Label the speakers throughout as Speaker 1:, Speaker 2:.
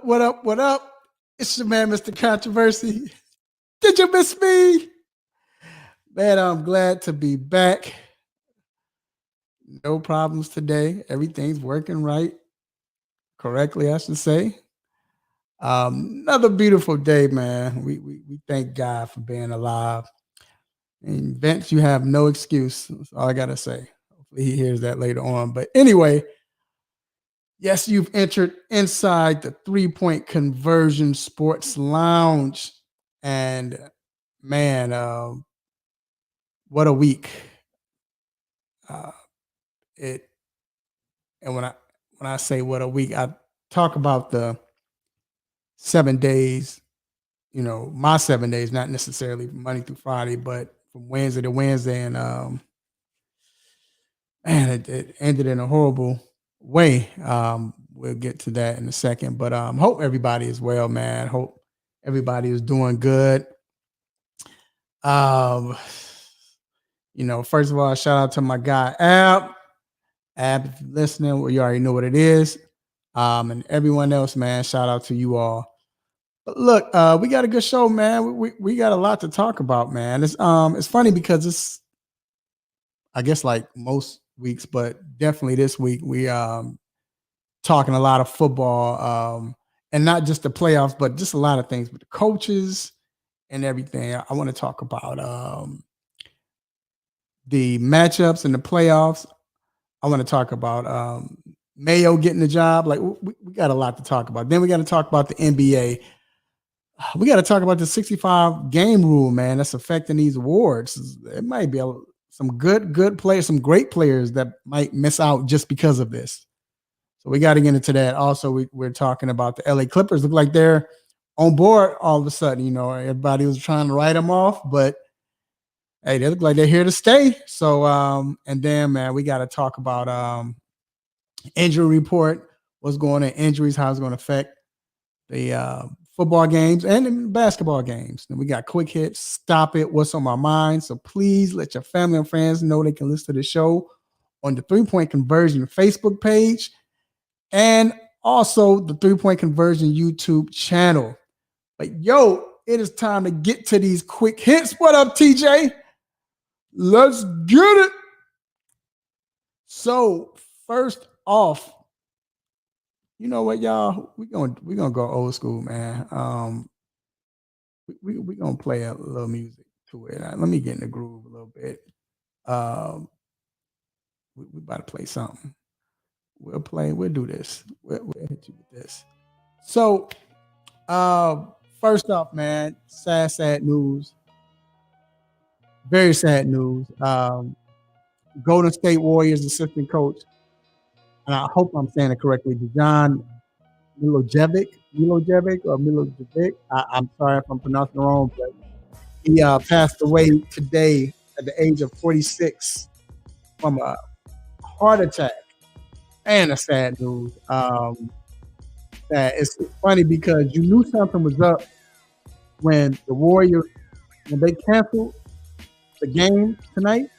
Speaker 1: What up? What up? It's your man, Mr. Controversy. Did you miss me? Man, I'm glad to be back. No problems today. Everything's working right, correctly, I should say. Another beautiful day, man. We thank God for being alive. And Vince, you have no excuse. That's all I gotta say. Hopefully he hears that later on. But anyway, yes, you've entered inside the 3 Point Conversion Sports Lounge. And man, what a week. Uh, it and when I say what a week, I talk about the 7 days, my 7 days, not necessarily from Monday through Friday, but from Wednesday to Wednesday. And man, it ended in a horrible way. We'll get to that in a second. But hope everybody is well, man. Hope everybody is doing good. Um, first of all, shout out to my guy Ab. Ab, if you're listening, well, you already know what it is. And everyone else, man, shout out to you all. But look, we got a good show, man. We got a lot to talk about, man. It's funny because it's, I guess, like most weeks, but definitely this week we talking a lot of football, and not just the playoffs, but just a lot of things with the coaches and everything. I want to talk about the matchups in the playoffs. I want to talk about Mayo getting the job. Like we got a lot to talk about. Then we got to talk about the NBA. We got to talk about the 65 game rule, man. That's affecting these awards. It might be some good players, some great players that might miss out just because of this. So we got to get into that. Also, we're talking about the LA Clippers. Look like they're on board all of a sudden. Everybody was trying to write them off, but hey, they look like they're here to stay. So, and then, man, we got to talk about injury report, what's going on, injuries, how it's going to affect the football games and the basketball games. And we got quick hits, stop it, what's on my mind. So please let your family and friends know they can listen to the show on the 3 Point Conversion Facebook page and also the 3 Point Conversion YouTube channel. But yo, it is time to get to these quick hits. What up, TJ? Let's get it. So first off, you know what, y'all? We're gonna go old school, man. We gonna play a little music to it. Let me get in the groove a little bit. We about to play something. We'll do this. We'll hit you with this. So first off, man, sad news. Very sad news. Golden State Warriors assistant coach, and I hope I'm saying it correctly, John Milojevic. I'm sorry if I'm pronouncing it wrong, but he passed away today at the age of 46 from a heart attack. And a sad news. That it's funny because you knew something was up when the Warriors, when they canceled the game tonight.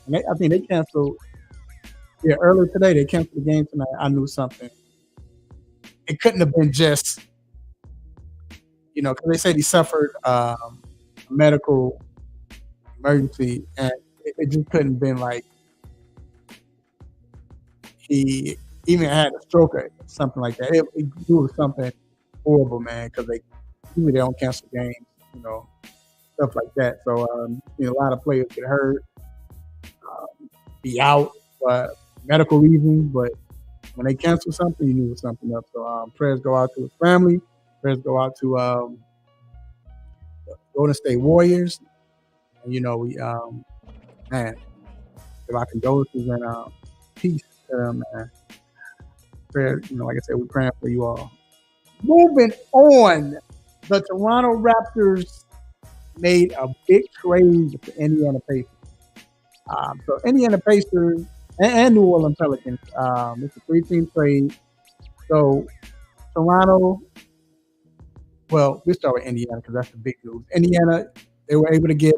Speaker 1: And I think they canceled earlier today. They canceled the game tonight. I knew something. It couldn't have been just, because they said he suffered a medical emergency, and it just couldn't have been like he even had a stroke or something like that. It was something horrible, man, because usually they don't cancel games, stuff like that. So a lot of players get hurt, be out for medical reasons, but when they cancel something, you knew it was something up. So prayers go out to his family. Prayers go out to Golden State Warriors. And, we man, give our condolences and peace to them, man. Prayer, like I said, we're praying for you all. Moving on, the Toronto Raptors made a big trade with the Indiana Pacers. So Indiana Pacers and New Orleans Pelicans. It's a 3-team trade. So Toronto, well, we start with Indiana because that's the big news. Indiana, they were able to get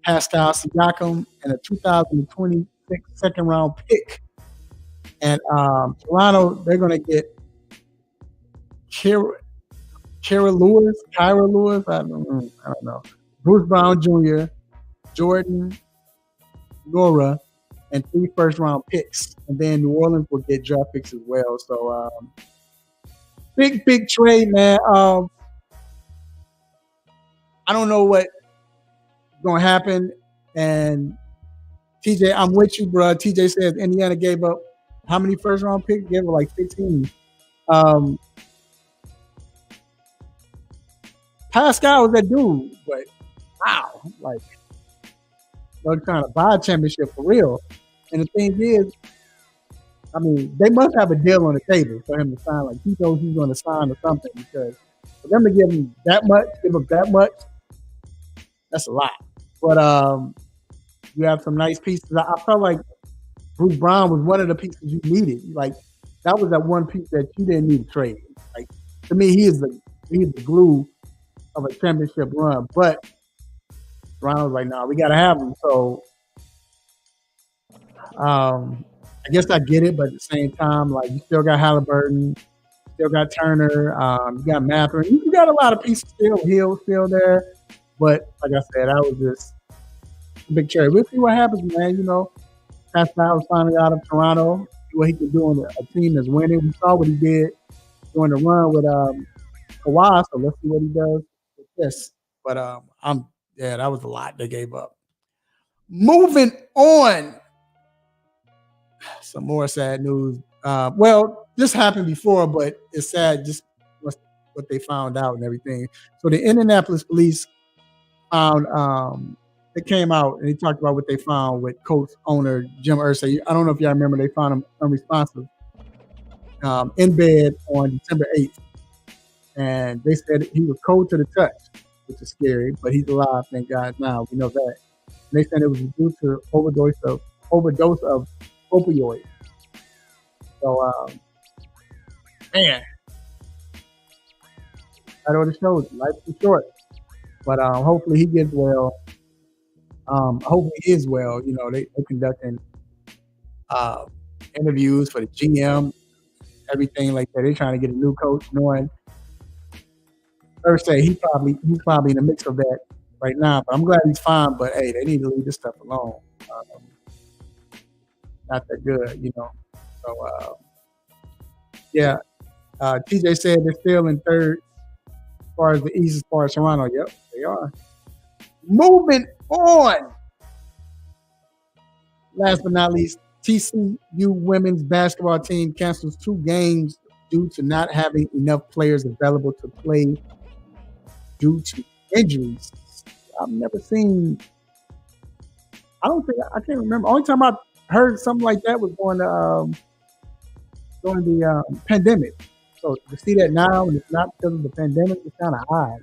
Speaker 1: Pascal Siakam and a 2026 second round pick. And Toronto, they're going to get Kyra Lewis, I don't know. Bruce Brown Jr., Jordan, Nora, and 3 first round picks. And then New Orleans will get draft picks as well. So big trade, man. I don't know what's gonna happen. And TJ, I'm with you, bro. TJ says Indiana gave up how many first round picks? Gave up like 15. Pascal was that dude, but wow, like they're trying to buy a championship for real. And the thing is, I mean, they must have a deal on the table for him to sign. Like he knows he's going to sign or something, because for them to give him that much, give up that much, that's a lot. But you have some nice pieces. I felt like Bruce Brown was one of the pieces you needed. Like that was that one piece that you didn't need to trade. Like to me, he is the glue of a championship run. But Brown was like, "No, we got to have him." So I guess I get it, but at the same time, like you still got Halliburton, still got Turner, you got Mather, you got a lot of pieces still. Hill still there, but like I said, I was just a big cherry. We'll see what happens, man. You know, Pascal was finally out of Toronto. See what he can do on a team that's winning. We saw what he did during the run with Kawhi, so let's see what he does with this. But that was a lot they gave up. Moving on. Some more sad news. Well, this happened before, but it's sad just what they found out and everything. So the Indianapolis police found they came out and they talked about what they found with coach owner Jim Irsay. I don't know if y'all remember, they found him unresponsive in bed on December 8th. And they said he was cold to the touch, which is scary, but he's alive, thank God. Now we know that. And they said it was due to overdose of opioids. So, man, I know the show. Life's too short, but hopefully he gets well. Hopefully he is well. You know, they're conducting interviews for the GM, everything like that. They're trying to get a new coach, knowing Thursday he's probably in the mix of that right now. But I'm glad he's fine. But hey, they need to leave this stuff alone. Not that good, you know. So yeah, TJ said they're still in third as far as the East, as far as Toronto. Yep, they are. Moving on. Last but not least, TCU women's basketball team cancels 2 games due to not having enough players available to play due to injuries. I've never seen. I can't remember. Only time I heard something like that was during the pandemic. So to see that now and it's not because of the pandemic, it's kind of odd.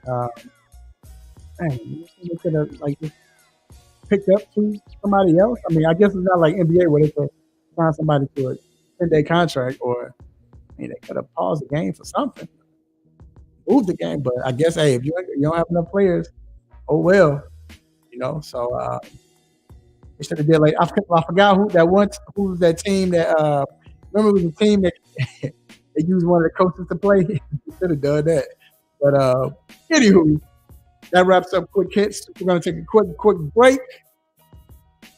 Speaker 1: They could have like just picked up to somebody else. I mean, I guess it's not like NBA where they could find somebody to a 10-day contract, or they could have paused the game for something, moved the game. But I guess, hey, if you don't have enough players, oh well, you know. So they should have did like I forgot who was that team that remember it was a team that they used one of the coaches to play. They should have done that. But anywho, that wraps up Quick Hits. We're going to take a quick break,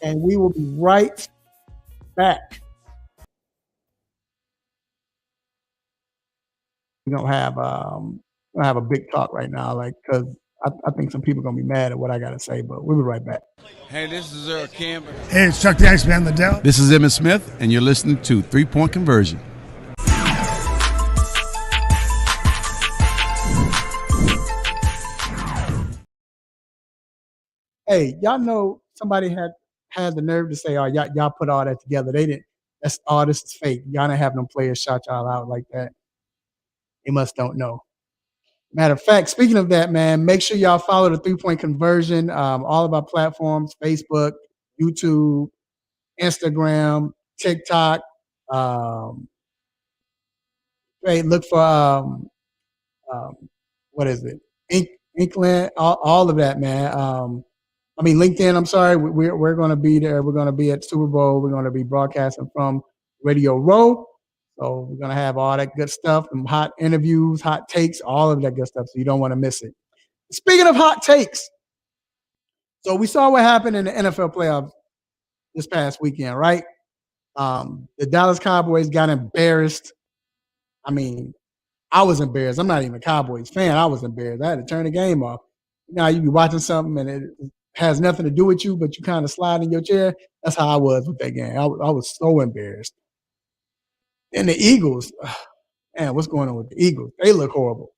Speaker 1: and we will be right back. We're gonna have a big talk right now, like because I think some people are gonna be mad at what I gotta say, but we'll be right back.
Speaker 2: Hey, this is Earl Campbell.
Speaker 3: Hey, it's Chuck the Iceman Liddell.
Speaker 4: This is Emmett Smith, and you're listening to 3 Point Conversion.
Speaker 1: Hey, y'all know somebody had the nerve to say, "Oh, y'all put all that together." They didn't. That's all. This is fake. Y'all didn't have no players shout y'all out like that. They must don't know. Matter of fact, speaking of that, man, make sure y'all follow the 3 Point Conversion. All of our platforms: Facebook, YouTube, Instagram, TikTok. Hey, look for what is it? Inkland, all of that, man. LinkedIn. I'm sorry, we're going to be there. We're going to be at Super Bowl. We're going to be broadcasting from Radio Row. So we're gonna have all that good stuff, some hot interviews, hot takes, all of that good stuff. So you don't want to miss it. Speaking of hot takes, so we saw what happened in the NFL playoffs this past weekend, right? The Dallas Cowboys got embarrassed. I mean, I was embarrassed. I'm not even a Cowboys fan. I was embarrassed. I had to turn the game off. Now you be watching something and it has nothing to do with you, but you kind of slide in your chair. That's how I was with that game. I was so embarrassed. And the Eagles, man, what's going on with the Eagles? They look horrible.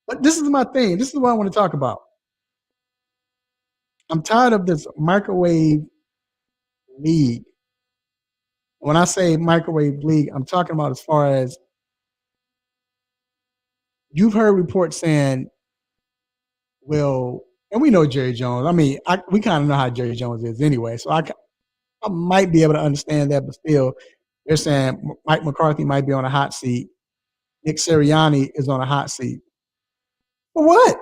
Speaker 1: But this is my thing. This is what I want to talk about. I'm tired of this microwave league. When I say microwave league, I'm talking about as far as you've heard reports saying, well, and we know Jerry Jones. I mean, we kind of know how Jerry Jones is anyway. So I might be able to understand that, but still, they're saying Mike McCarthy might be on a hot seat. Nick Sirianni is on a hot seat. For what?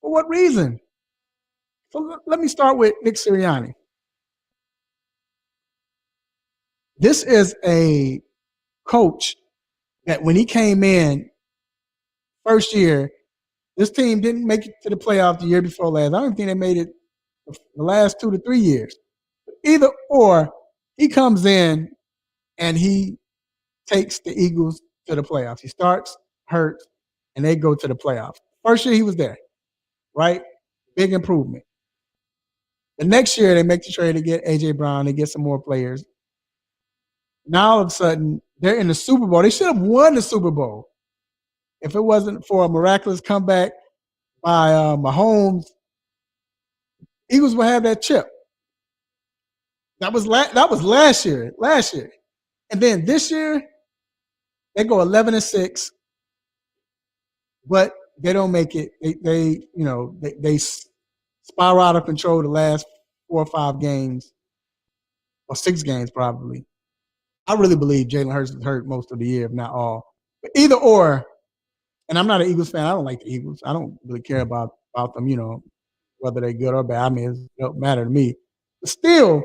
Speaker 1: For what reason? So let me start with Nick Sirianni. This is a coach that when he came in first year, this team didn't make it to the playoffs the year before last. I don't think they made it the last 2 to 3 years. Either or, he comes in and he takes the Eagles to the playoffs. He starts, hurts, and they go to the playoffs. First year he was there, right? Big improvement. The next year they make the trade to get A.J. Brown. They get some more players. Now all of a sudden they're in the Super Bowl. They should have won the Super Bowl if it wasn't for a miraculous comeback by Mahomes. Eagles will have that chip. That was last year. And then this year they go 11-6, but they don't make it. They spiral out of control the last 4 or 5 games, or 6 games probably. I really believe Jalen Hurts is hurt most of the year, if not all. But either or, and I'm not an Eagles fan. I don't like the Eagles. I don't really care about them, whether they're good or bad. I mean, it don't matter to me. But still,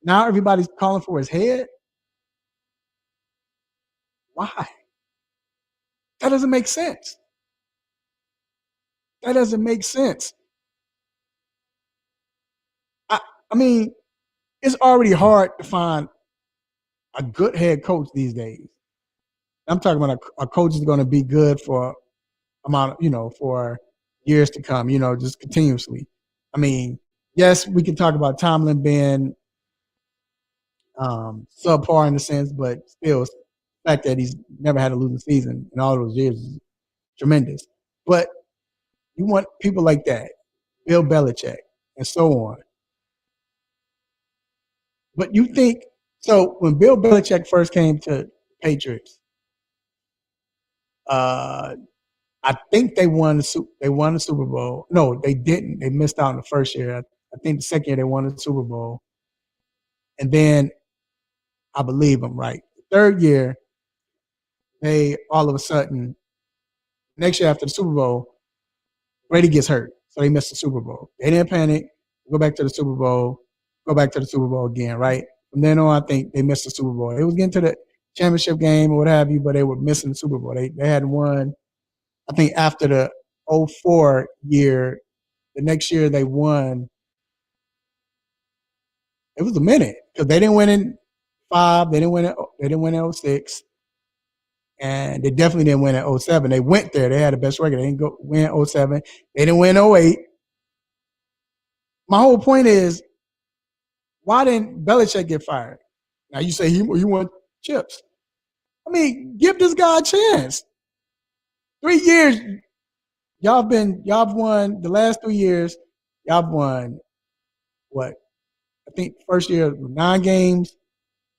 Speaker 1: now everybody's calling for his head. Why? That doesn't make sense. That doesn't make sense. I mean, it's already hard to find a good head coach these days. I'm talking about a coach is going to be good for for years to come, just continuously. I mean, yes, we can talk about Tomlin being subpar in a sense, but still, the fact that he's never had a losing season in all those years is tremendous. But you want people like that, Bill Belichick, and so on. But you think so? When Bill Belichick first came to Patriots, I think they won the Super Bowl. No, they didn't. They missed out in the first year. I think the second year they won the Super Bowl, and then I believe I'm right. The third year, they all of a sudden next year after the Super Bowl, Brady gets hurt, so they missed the Super Bowl. They didn't panic. Go back to the Super Bowl. Go back to the Super Bowl again. Right from then on, I think they missed the Super Bowl. They was getting to the championship game or what have you, but they were missing the Super Bowl. They hadn't won. I think after the 2004 year, the next year they won. It was a minute because they didn't win in 5. They didn't win in 2006, and they definitely didn't win in 2007. They went there. They had the best record. They didn't win 2007. They didn't win 2008. My whole point is, why didn't Belichick get fired? Now you say he won chips. I mean, give this guy a chance. 3 years, y'all won the last 3 years. Y'all won what? I think first year 9 games.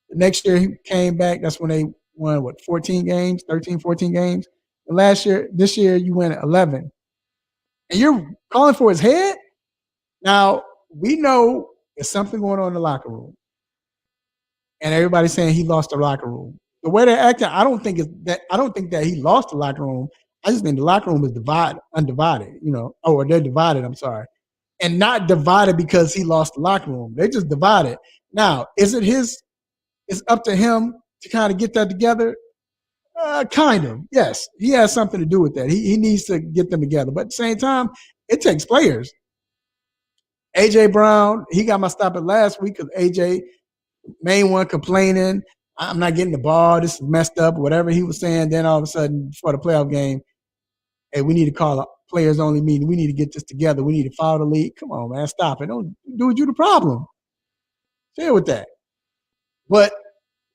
Speaker 1: The next year he came back. That's when they won 14 games, 13, 14 games. And this year you win 11. And you're calling for his head? Now, we know there's something going on in the locker room. And everybody's saying he lost the locker room. The way they're acting, I don't think that he lost the locker room. I just think the locker room is undivided, or they're divided, I'm sorry. And not divided because he lost the locker room. They're just divided. Now, is it it's up to him to kind of get that together. Kind of, yes. He has something to do with that. He needs to get them together. But at the same time, it takes players. A.J. Brown, he got my stop at last week because A.J., main one complaining, I'm not getting the ball, this is messed up, whatever he was saying. Then all of a sudden, before the playoff game, hey, we need to call a players-only meeting. We need to get this together. We need to follow the league. Come on, man, stop it. Don't do you the problem. Deal with that. But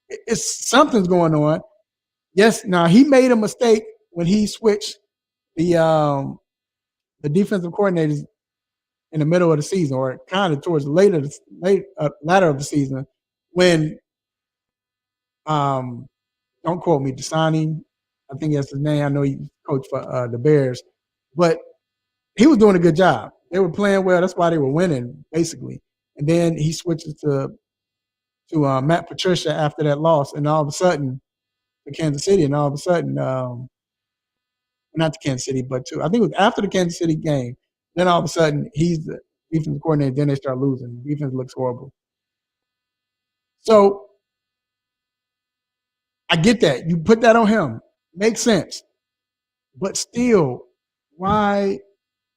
Speaker 1: it's something's going on. Yes, now he made a mistake when he switched the defensive coordinators in the middle of the season, or kind of towards the latter of the season, when don't quote me, Dasani, I think that's his name. I know he coached for the Bears, but he was doing a good job. They were playing well. That's why they were winning, basically. And then he switches to Matt Patricia after that loss, and all of a sudden, to Kansas City, and all of a sudden, not to Kansas City, but to, I think it was after the Kansas City game. Then all of a sudden, he's the defensive coordinator. Then they start losing. The defense looks horrible. So I get that. You put that on him. Makes sense. But still, why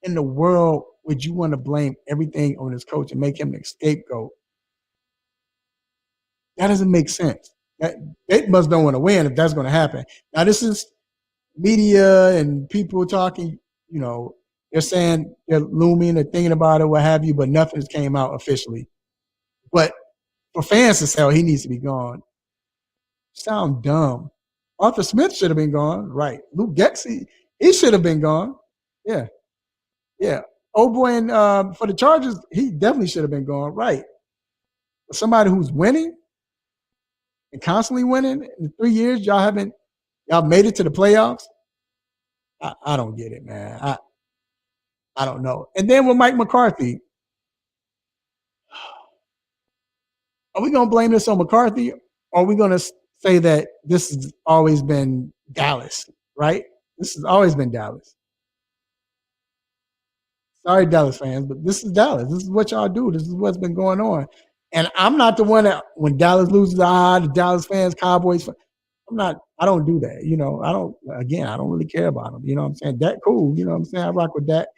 Speaker 1: in the world would you want to blame everything on his coach and make him the scapegoat? That doesn't make sense. They must don't want to win if that's going to happen. Now, this is media and people talking, they're saying they're looming, they're thinking about it, what have you, but nothing has came out officially. But for fans to say, oh, he needs to be gone, sound dumb. Arthur Smith should have been gone, right? Luke Getsy, he should have been gone. Yeah. Oh boy, and for the Chargers, he definitely should have been gone, right? But somebody who's winning and constantly winning in 3 years, y'all made it to the playoffs. I don't get it, man. I don't know. And then with Mike McCarthy, are we gonna blame this on McCarthy? Or are we gonna say that this has always been Dallas, right? This has always been Dallas. Sorry, Dallas fans, but this is Dallas. This is what y'all do. This is what's been going on. And I'm not the one that when Dallas loses, the Dallas fans, Cowboys. I don't do that. I don't really care about them. You know what I'm saying? That cool. You know what I'm saying? I rock with that.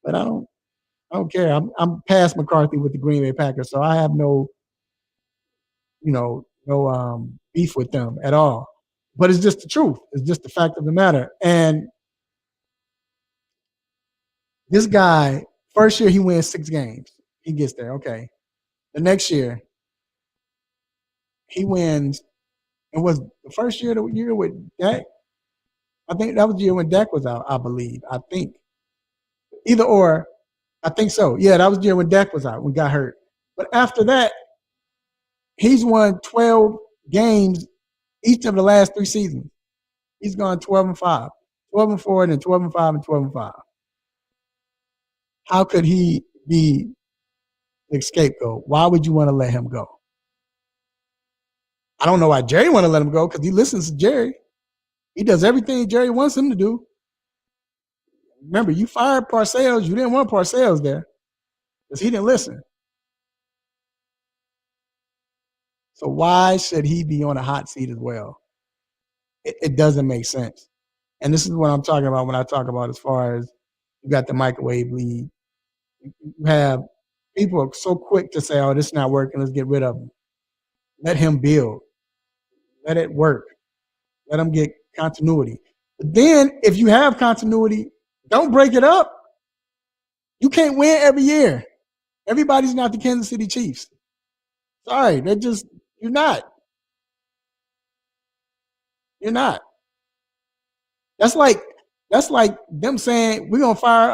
Speaker 1: But I don't care. I'm past McCarthy with the Green Bay Packers, so I have no beef with them at all. But it's just the truth. It's just the fact of the matter. And this guy, first year he wins 6 games. He gets there. Okay. The next year, he wins. It was the first year with Dak. I think that was the year when Dak was out, I believe. I think. Either or, I think so. Yeah, that was the year when Dak was out, when he got hurt. But after that, he's won 12 games each of the last 3 seasons. He's gone 12-5, 12-4, and then 12-5 and 12-5. How could he be the scapegoat? Why would you want to let him go? I don't know why Jerry want to let him go, because he listens to Jerry. He does everything Jerry wants him to do. Remember, you fired Parcells. You didn't want Parcells there because he didn't listen. So why should he be on a hot seat as well? It doesn't make sense. And this is what I'm talking about when I talk about as far as you got the microwave lead. You have people are so quick to say, oh, this is not working. Let's get rid of him. Let him build. Let it work. Let him get continuity. But then if you have continuity, don't break it up. You can't win every year. Everybody's not the Kansas City Chiefs. Sorry, you're not. You're not. That's like them saying we're gonna fire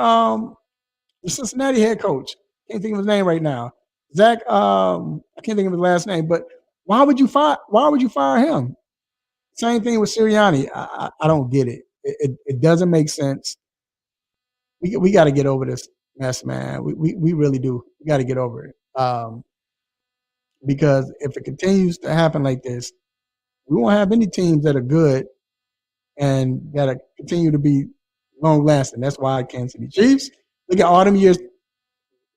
Speaker 1: the Cincinnati head coach. Can't think of his name right now. Zach, I can't think of his last name, but why would you fire him? Same thing with Sirianni. I don't get it. It doesn't make sense. We got to get over this mess, man. We really do. We got to get over it. Because if it continues to happen like this, we won't have any teams that are good and that continue to be long lasting. That's why Kansas City Chiefs. Look at all them years.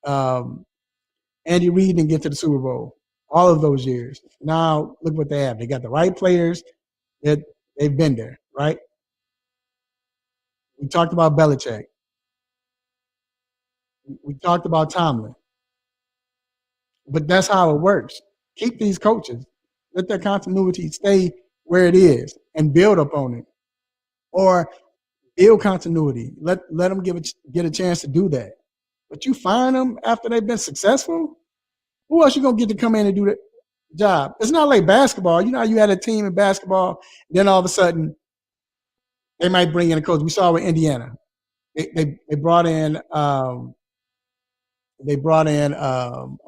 Speaker 1: Andy Reid didn't get to the Super Bowl. all of those years. Now look what they have. They got the right players. That they've been there, right? We talked about Belichick. We talked about Tomlin. But that's how it works. Keep these coaches. Let their continuity stay where it is and build upon it. Or build continuity. Let them get a chance to do that. But you fire them after they've been successful? Who else you going to get to come in and do that job? It's not like basketball. You know how you had a team in basketball, then all of a sudden they might bring in a coach. We saw it with Indiana. They brought in I'm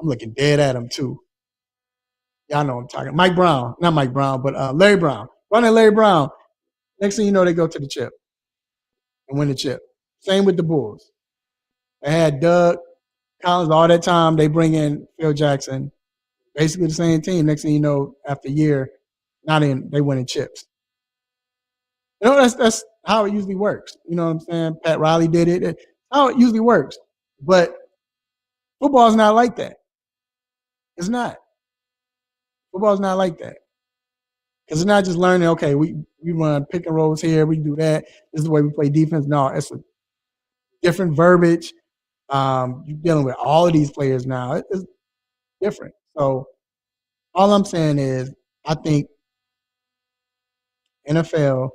Speaker 1: looking dead at him too. Y'all know what I'm talking. Mike Brown, not Mike Brown, but Larry Brown. Brought in Larry Brown. Next thing you know, they go to the chip and win the chip. Same with the Bulls. They had Doug Collins all that time. They bring in Phil Jackson. Basically the same team. Next thing you know, after a year, they winning chips. You know, that's how it usually works. You know what I'm saying? Pat Riley did it. That's how it usually works. But football is not like that. It's not. Football is not like that. Because it's not just learning, okay, we run pick and rolls here, we do that. This is the way we play defense. No, it's a different verbiage. You're dealing with all of these players now. It's different. So all I'm saying is I think NFL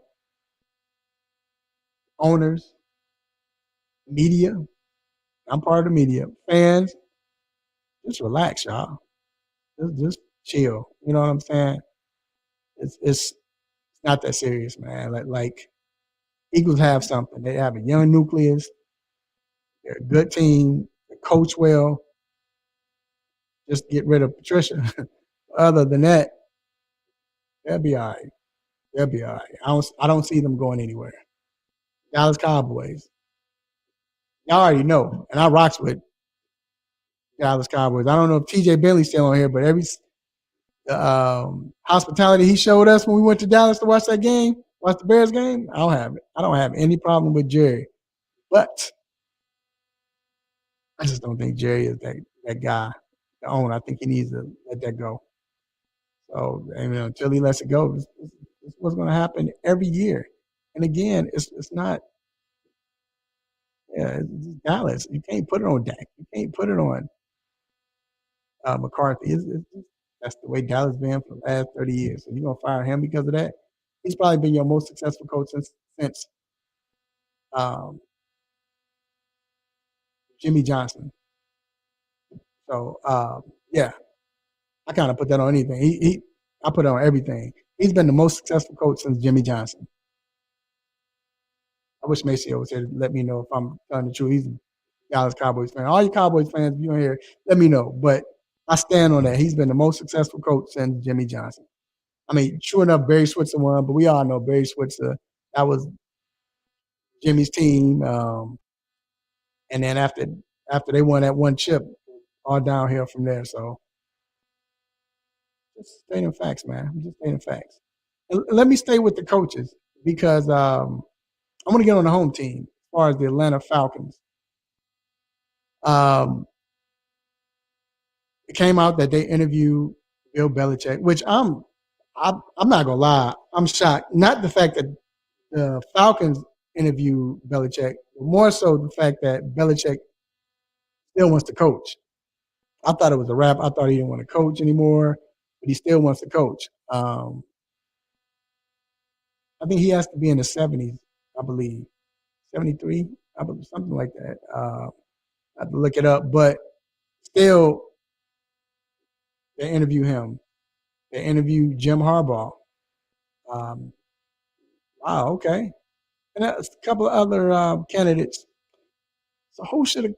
Speaker 1: owners, media, I'm part of the media, fans, just relax, y'all. Just chill. You know what I'm saying? It's not that serious, man. Like Eagles have something. They have a young nucleus. They're a good team. They coach well. Just get rid of Patricia. Other than that, they'll be all right. They'll be all right. I don't see them going anywhere. Dallas Cowboys. Y'all already know, and I rocks with Dallas Cowboys. I don't know if TJ Bentley's still on here, but every hospitality he showed us when we went to Dallas to watch that game, watch the Bears game, I don't have it. I don't have any problem with Jerry. But I just don't think Jerry is that guy to own. I think he needs to let that go. So until he lets it go, this is what's going to happen every year. And again, it's not. Yeah, it's Dallas. You can't put it on Dak. You can't put it on McCarthy. That's the way Dallas been for the last 30 years. So you're gonna fire him because of that? He's probably been your most successful coach since um, Jimmy Johnson. So yeah, I kind of put that on anything. I put it on everything. He's been the most successful coach since Jimmy Johnson. I wish Maceo was here to let me know if I'm telling the truth. He's a Dallas Cowboys fan. All you Cowboys fans, if you're here, let me know. But I stand on that. He's been the most successful coach since Jimmy Johnson. I mean, true enough, Barry Switzer won, but we all know Barry Switzer, that was Jimmy's team. And then after they won that one chip, all downhill from there. So just stating facts, man. I'm just stating facts. And let me stay with the coaches because I want to get on the home team as far as the Atlanta Falcons. It came out that they interviewed Bill Belichick, which I'm not gonna lie, I'm shocked. Not the fact that the Falcons interviewed Belichick, but more so the fact that Belichick still wants to coach. I thought it was a wrap. I thought he didn't want to coach anymore, but he still wants to coach. I think he has to be in the 70s, I believe. 73, I believe, something like that. I have to look it up, but still, they interview him. They interview Jim Harbaugh. Wow, okay. And that's a couple of other candidates. So who should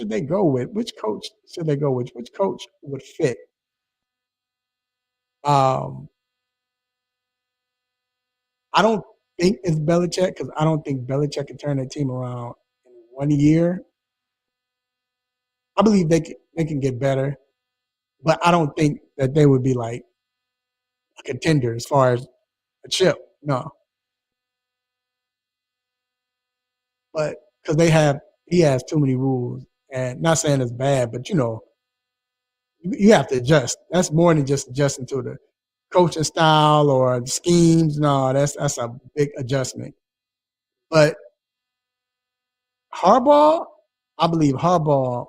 Speaker 1: they go with? Which coach should they go with? Which coach would fit? Um, I don't think it's Belichick because I don't think Belichick can turn that team around in 1 year. I believe they can get better, but I don't think that they would be like a contender as far as a chip. No, but because he has too many rules, and not saying it's bad, but You have to adjust. That's more than just adjusting to the coaching style or the schemes. No, that's a big adjustment. But Harbaugh, I believe Harbaugh,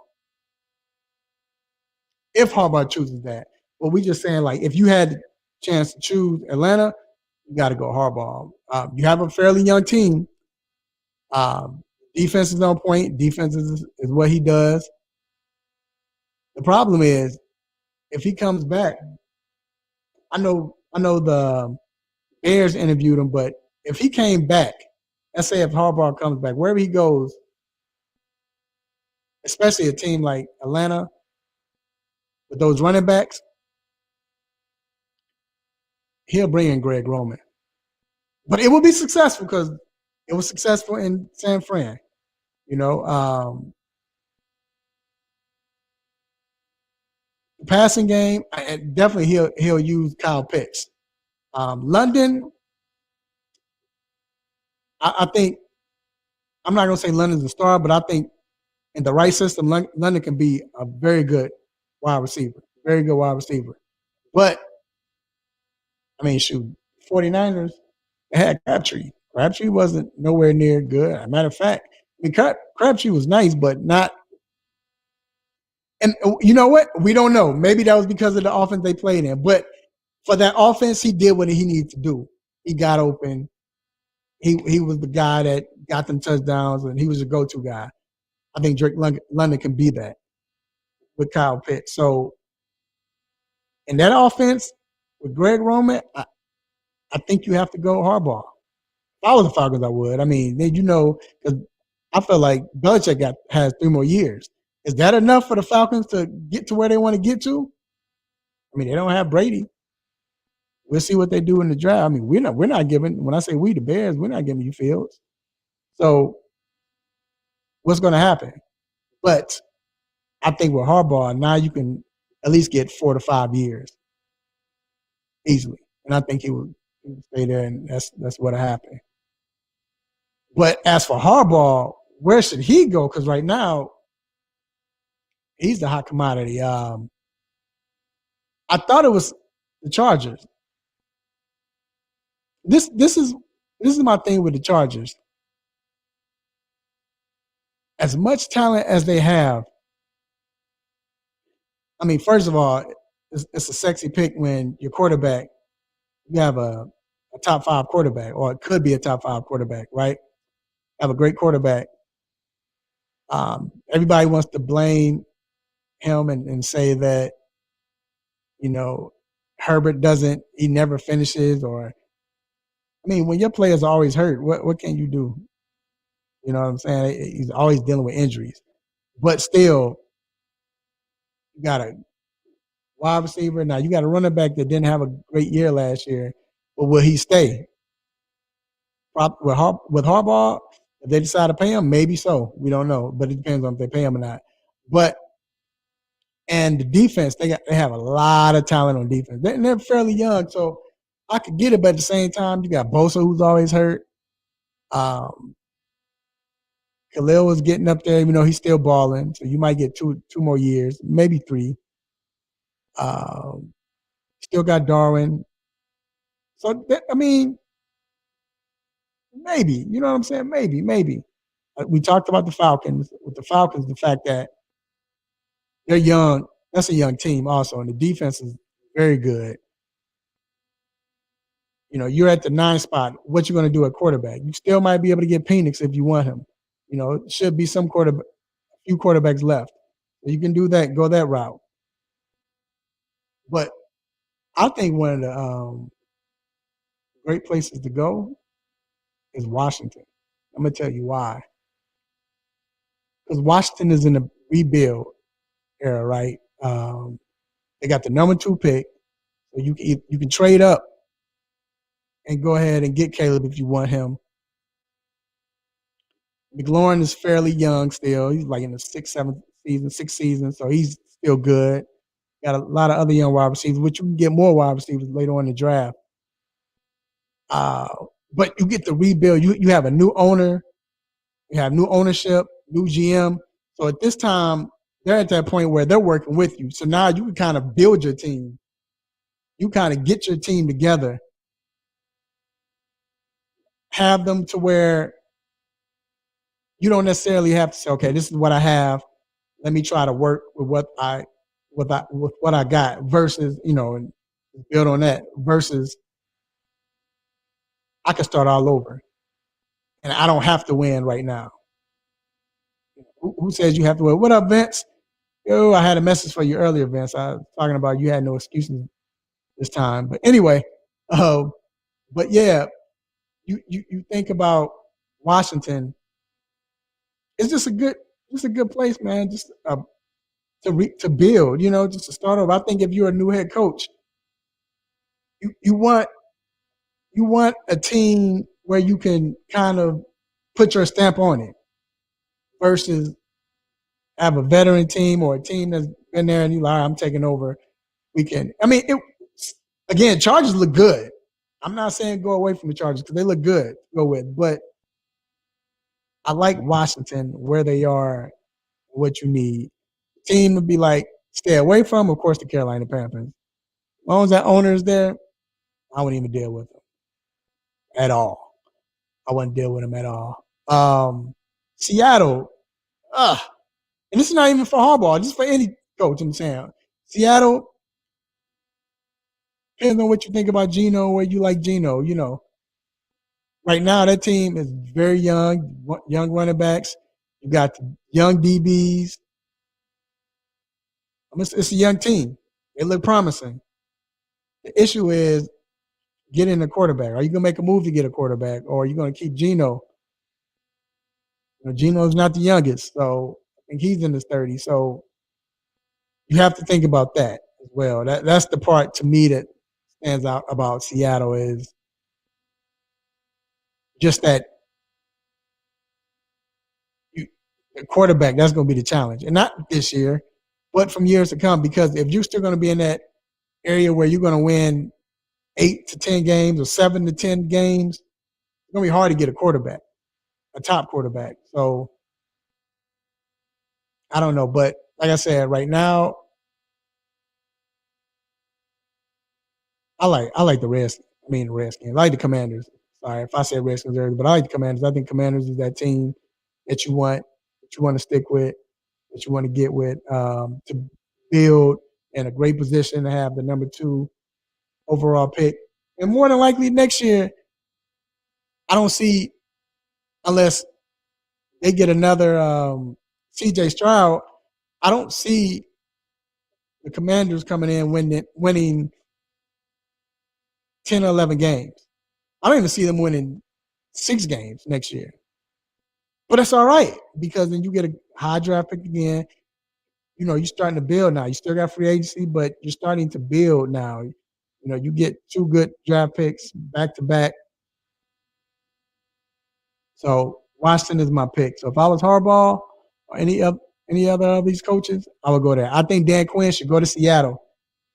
Speaker 1: if Harbaugh chooses that, well, we just saying like if you had the chance to choose Atlanta, you got to go Harbaugh. You have a fairly young team. Defense is on point. Defense is what he does. The problem is if he comes back, I know the Bears interviewed him, but if he came back, let's say if Harbaugh comes back, wherever he goes, especially a team like Atlanta with those running backs, he'll bring in Greg Roman. But it will be successful because it was successful in San Fran. You know, the passing game, definitely he'll use Kyle Pitts. London, I think I'm not going to say London's a star, but I think in the right system, London can be a very good wide receiver, very good wide receiver. But, I mean, shoot, 49ers, they had Crabtree. Crabtree wasn't nowhere near good. As a matter of fact, I mean, Crabtree was nice, but not. And you know what? We don't know. Maybe that was because of the offense they played in. But for that offense, he did what he needed to do. He got open. He was the guy that got them touchdowns, and he was a go-to guy. I think Drake London can be that with Kyle Pitts. So in that offense with Greg Roman, I think you have to go Harbaugh. If I was the Falcons, I would. I mean, because I feel like Belichick has 3 more years. Is that enough for the Falcons to get to where they want to get to? I mean, they don't have Brady. We'll see what they do in the draft. I mean, we're not giving. When I say we, the Bears, we're not giving you Fields. So what's going to happen? But I think with Harbaugh, now you can at least get 4 to 5 years easily, and I think he would stay there, and that's what'll happen. But as for Harbaugh, where should he go? Because right now he's the hot commodity. I thought it was the Chargers. This is my thing with the Chargers. As much talent as they have, I mean, first of all, it's a sexy pick when your quarterback, you have a top 5 quarterback, or it could be a top 5 quarterback, right? Have a great quarterback. Everybody wants to blame him and say that, Herbert he never finishes, or, I mean, when your players are always hurt, what can you do? You know what I'm saying? He's always dealing with injuries. But still, you got a wide receiver. Now, you got a running back that didn't have a great year last year, but will he stay? With Harbaugh, if they decide to pay him, maybe so. We don't know, but it depends on if they pay him or not. But and the defense, they have a lot of talent on defense. They're fairly young, so I could get it, but at the same time, you got Bosa, who's always hurt. Khalil was getting up there, he's still balling, so you might get two more years, maybe 3. Still got Darwin. So, I mean, maybe, you know what I'm saying? Maybe. We talked about the Falcons. With the Falcons, the fact that they're young, that's a young team also, and the defense is very good. You're at the 9 spot. What you going to do at quarterback? You still might be able to get Penix if you want him. It should be a few quarterbacks left. So you can do that, go that route. But I think one of the great places to go is Washington. I'm going to tell you why. Because Washington is in a rebuild era, right? They got the number 2 pick. So you can trade up and go ahead and get Caleb if you want him. McLaurin is fairly young still. He's like in the 6th season, so he's still good. Got a lot of other young wide receivers, which you can get more wide receivers later on in the draft. But you get the rebuild. You have a new owner. You have new ownership, new GM. So at this time, they're at that point where they're working with you. So now you can kind of build your team. You kind of get your team together, have them to where you don't necessarily have to say, okay, this is what I have. Let me try to work with what I got versus, and build on that versus I can start all over and I don't have to win right now. Who says you have to win? What up, Vince? Yo, I had a message for you earlier, Vince. I was talking about you had no excuses this time. But anyway, but yeah, you think about Washington. It's just a good place, man. Just to build, just to start over. I think if you're a new head coach, you want a team where you can kind of put your stamp on it versus have a veteran team or a team that's been there and you're like, all right, I'm taking over. Again, Chargers look good. I'm not saying go away from the Chargers because they look good to go with, but I like Washington where they are, what you need. Team would be like, stay away from, of course, the Carolina Panthers. As long as that owner is there, I wouldn't even deal with them at all. I wouldn't deal with them at all. Seattle, and this is not even for Harbaugh, just for any coach, I'm saying. Seattle, depends on what you think about Geno, where you like Geno, Right now, that team is very young running backs. You got the young DBs. It's a young team. They look promising. The issue is getting a quarterback. Are you going to make a move to get a quarterback, or are you going to keep Geno? Geno's not the youngest, so I think he's in his 30s. So you have to think about that as well. That's the part to me that stands out about Seattle is just that the quarterback, that's going to be the challenge. And not this year, but from years to come. Because if you're still going to be in that area where you're going to win 8 to 10 games or 7 to 10 games, it's going to be hard to get a top quarterback. So I don't know. But like I said, right now, I like the Redskins. The Redskins. I like the Commanders. Sorry if I said Redskins earlier, but I like the Commanders. I think Commanders is that team that you want to stick with, that you want to get with, to build in a great position to have the number 2 overall pick. And more than likely next year, I don't see, unless they get another CJ Stroud, I don't see the Commanders coming in winning 10 or 11 games. I don't even see them winning 6 games next year. But that's all right because then you get a high draft pick again. You're starting to build now. You still got free agency, but you're starting to build now. You get 2 good draft picks back to back. So Washington is my pick. So if I was Harbaugh or any other of these coaches, I would go there. I think Dan Quinn should go to Seattle.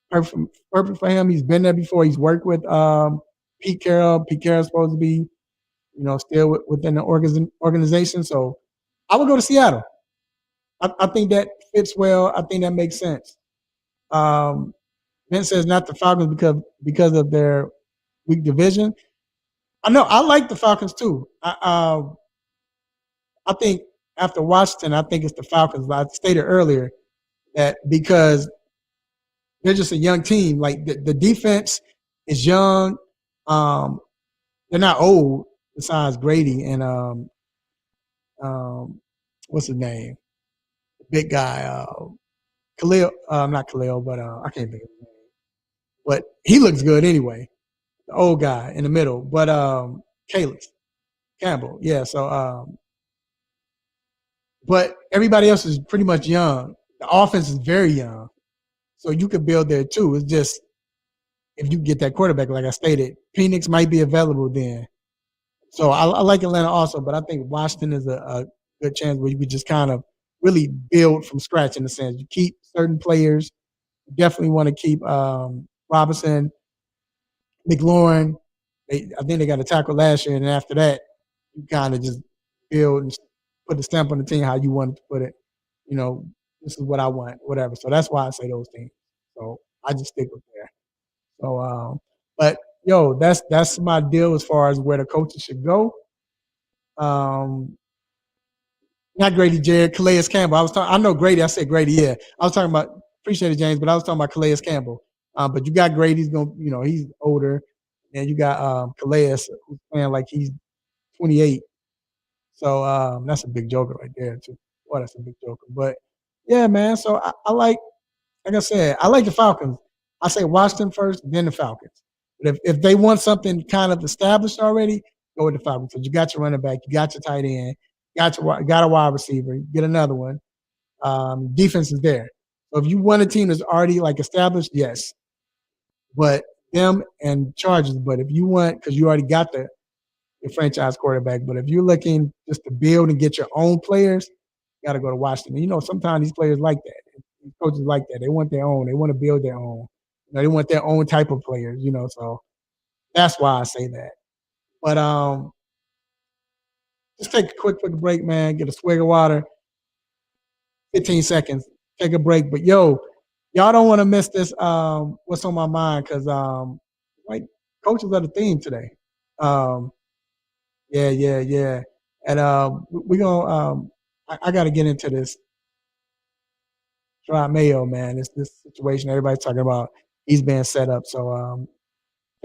Speaker 1: Perfect for him. He's been there before. He's worked with Pete Carroll. Pete Carroll's supposed to be, still within the organization. So I would go to Seattle. I think that fits well. I think that makes sense. Vince says not the Falcons because of their weak division. I know I like the Falcons too. I think after Washington, I think it's the Falcons. I stated earlier that because they're just a young team. Like the defense is young. They're not old besides Grady and what's his name? The big guy, Khalil. Not Khalil, but I can't think of his name. But he looks good anyway. The old guy in the middle. But Caleb Campbell. Yeah. So but everybody else is pretty much young. The offense is very young. So you could build there too. It's just if you get that quarterback, like I stated, Phoenix might be available then. So I like Atlanta also, but I think Washington is a good chance where you could just kind of really build from scratch in a sense. You keep certain players. You definitely want to keep Robinson, McLaurin. I think they got a tackle last year, and after that, you kind of just build and put the stamp on the team how you wanted to put it. this is what I want, whatever. So that's why I say those things. So I just stick with there. So, but yo, that's my deal as far as where the coaches should go. Um, Not Grady Jarrett, Calais Campbell. I know Grady. I said Grady. Yeah, I was talking about. Appreciate it, James, but I was talking about Calais Campbell. But you got Grady. He's older, and you got Calais who's playing like he's 28. So that's a big joker right there too. Boy, that's a big joker. But yeah, man. So I like I said, I like the Falcons. I say Washington first, then the Falcons. But if they want something kind of established already, go with the Falcons. So you got your running back, you got your tight end, got a wide receiver, get another one. Defense is there. So if you want a team that's already like established, yes. But them and Chargers. But if you want, because you already got your franchise quarterback. But if you're looking just to build and get your own players, you got to go to Washington. You know, sometimes these players like that. These coaches like that. They want their own. They want to build their own. They want their own type of players. So that's why I say that. But just take a quick break, man. Get a swig of water. 15 seconds. Take a break. But yo, y'all don't want to miss this. What's on my mind? Because like coaches are the theme today. Yeah. And we're gonna I gotta get into this. Gerard Mayo, man. It's this situation everybody's talking about. He's being set up. So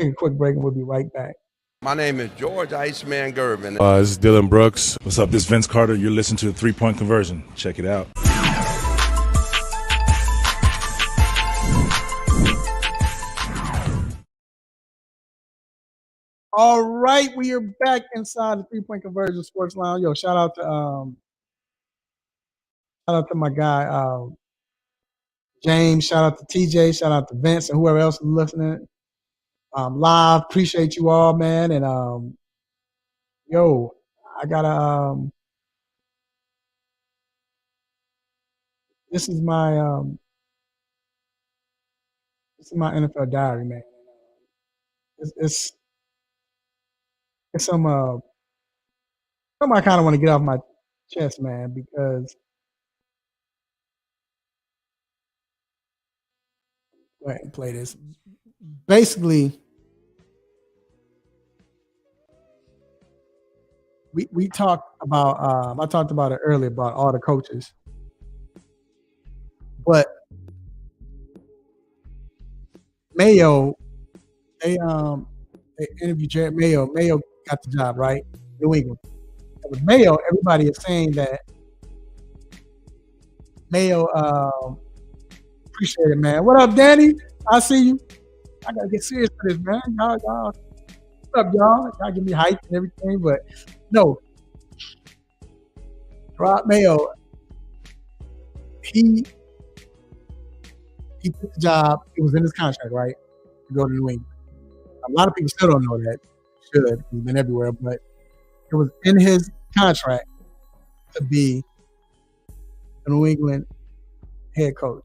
Speaker 1: take a quick break and we'll be right back.
Speaker 5: My name is George Iceman Gervin.
Speaker 6: This is Dylan Brooks. What's up? This is Vince Carter. You're listening to the 3-Point Conversion. Check it out.
Speaker 1: All right, we are back inside the 3-Point Conversion Sports Lounge. Yo, shout out to my guy James. Shout out to TJ. Shout out to Vince and whoever else is listening live. Appreciate you all, man. And yo, I gotta this is my NFL diary, man. It's something I kind of want to get off my chest, man, because go ahead and play this. Basically, we talked about I talked about it earlier about all the coaches, but Mayo, they interviewed Jared Mayo. Mayo got the job, right? New England. And with Mayo, everybody is saying that Mayo appreciate it, man. What up, Danny? I see you. I gotta get serious with this, man. Y'all, what's up, y'all? Y'all give me hype and everything, but no. Rob Mayo, he took the job. It was in his contract, right? To go to New England. A lot of people still don't know that. Should. He's been everywhere, but it was in his contract to be the New England head coach.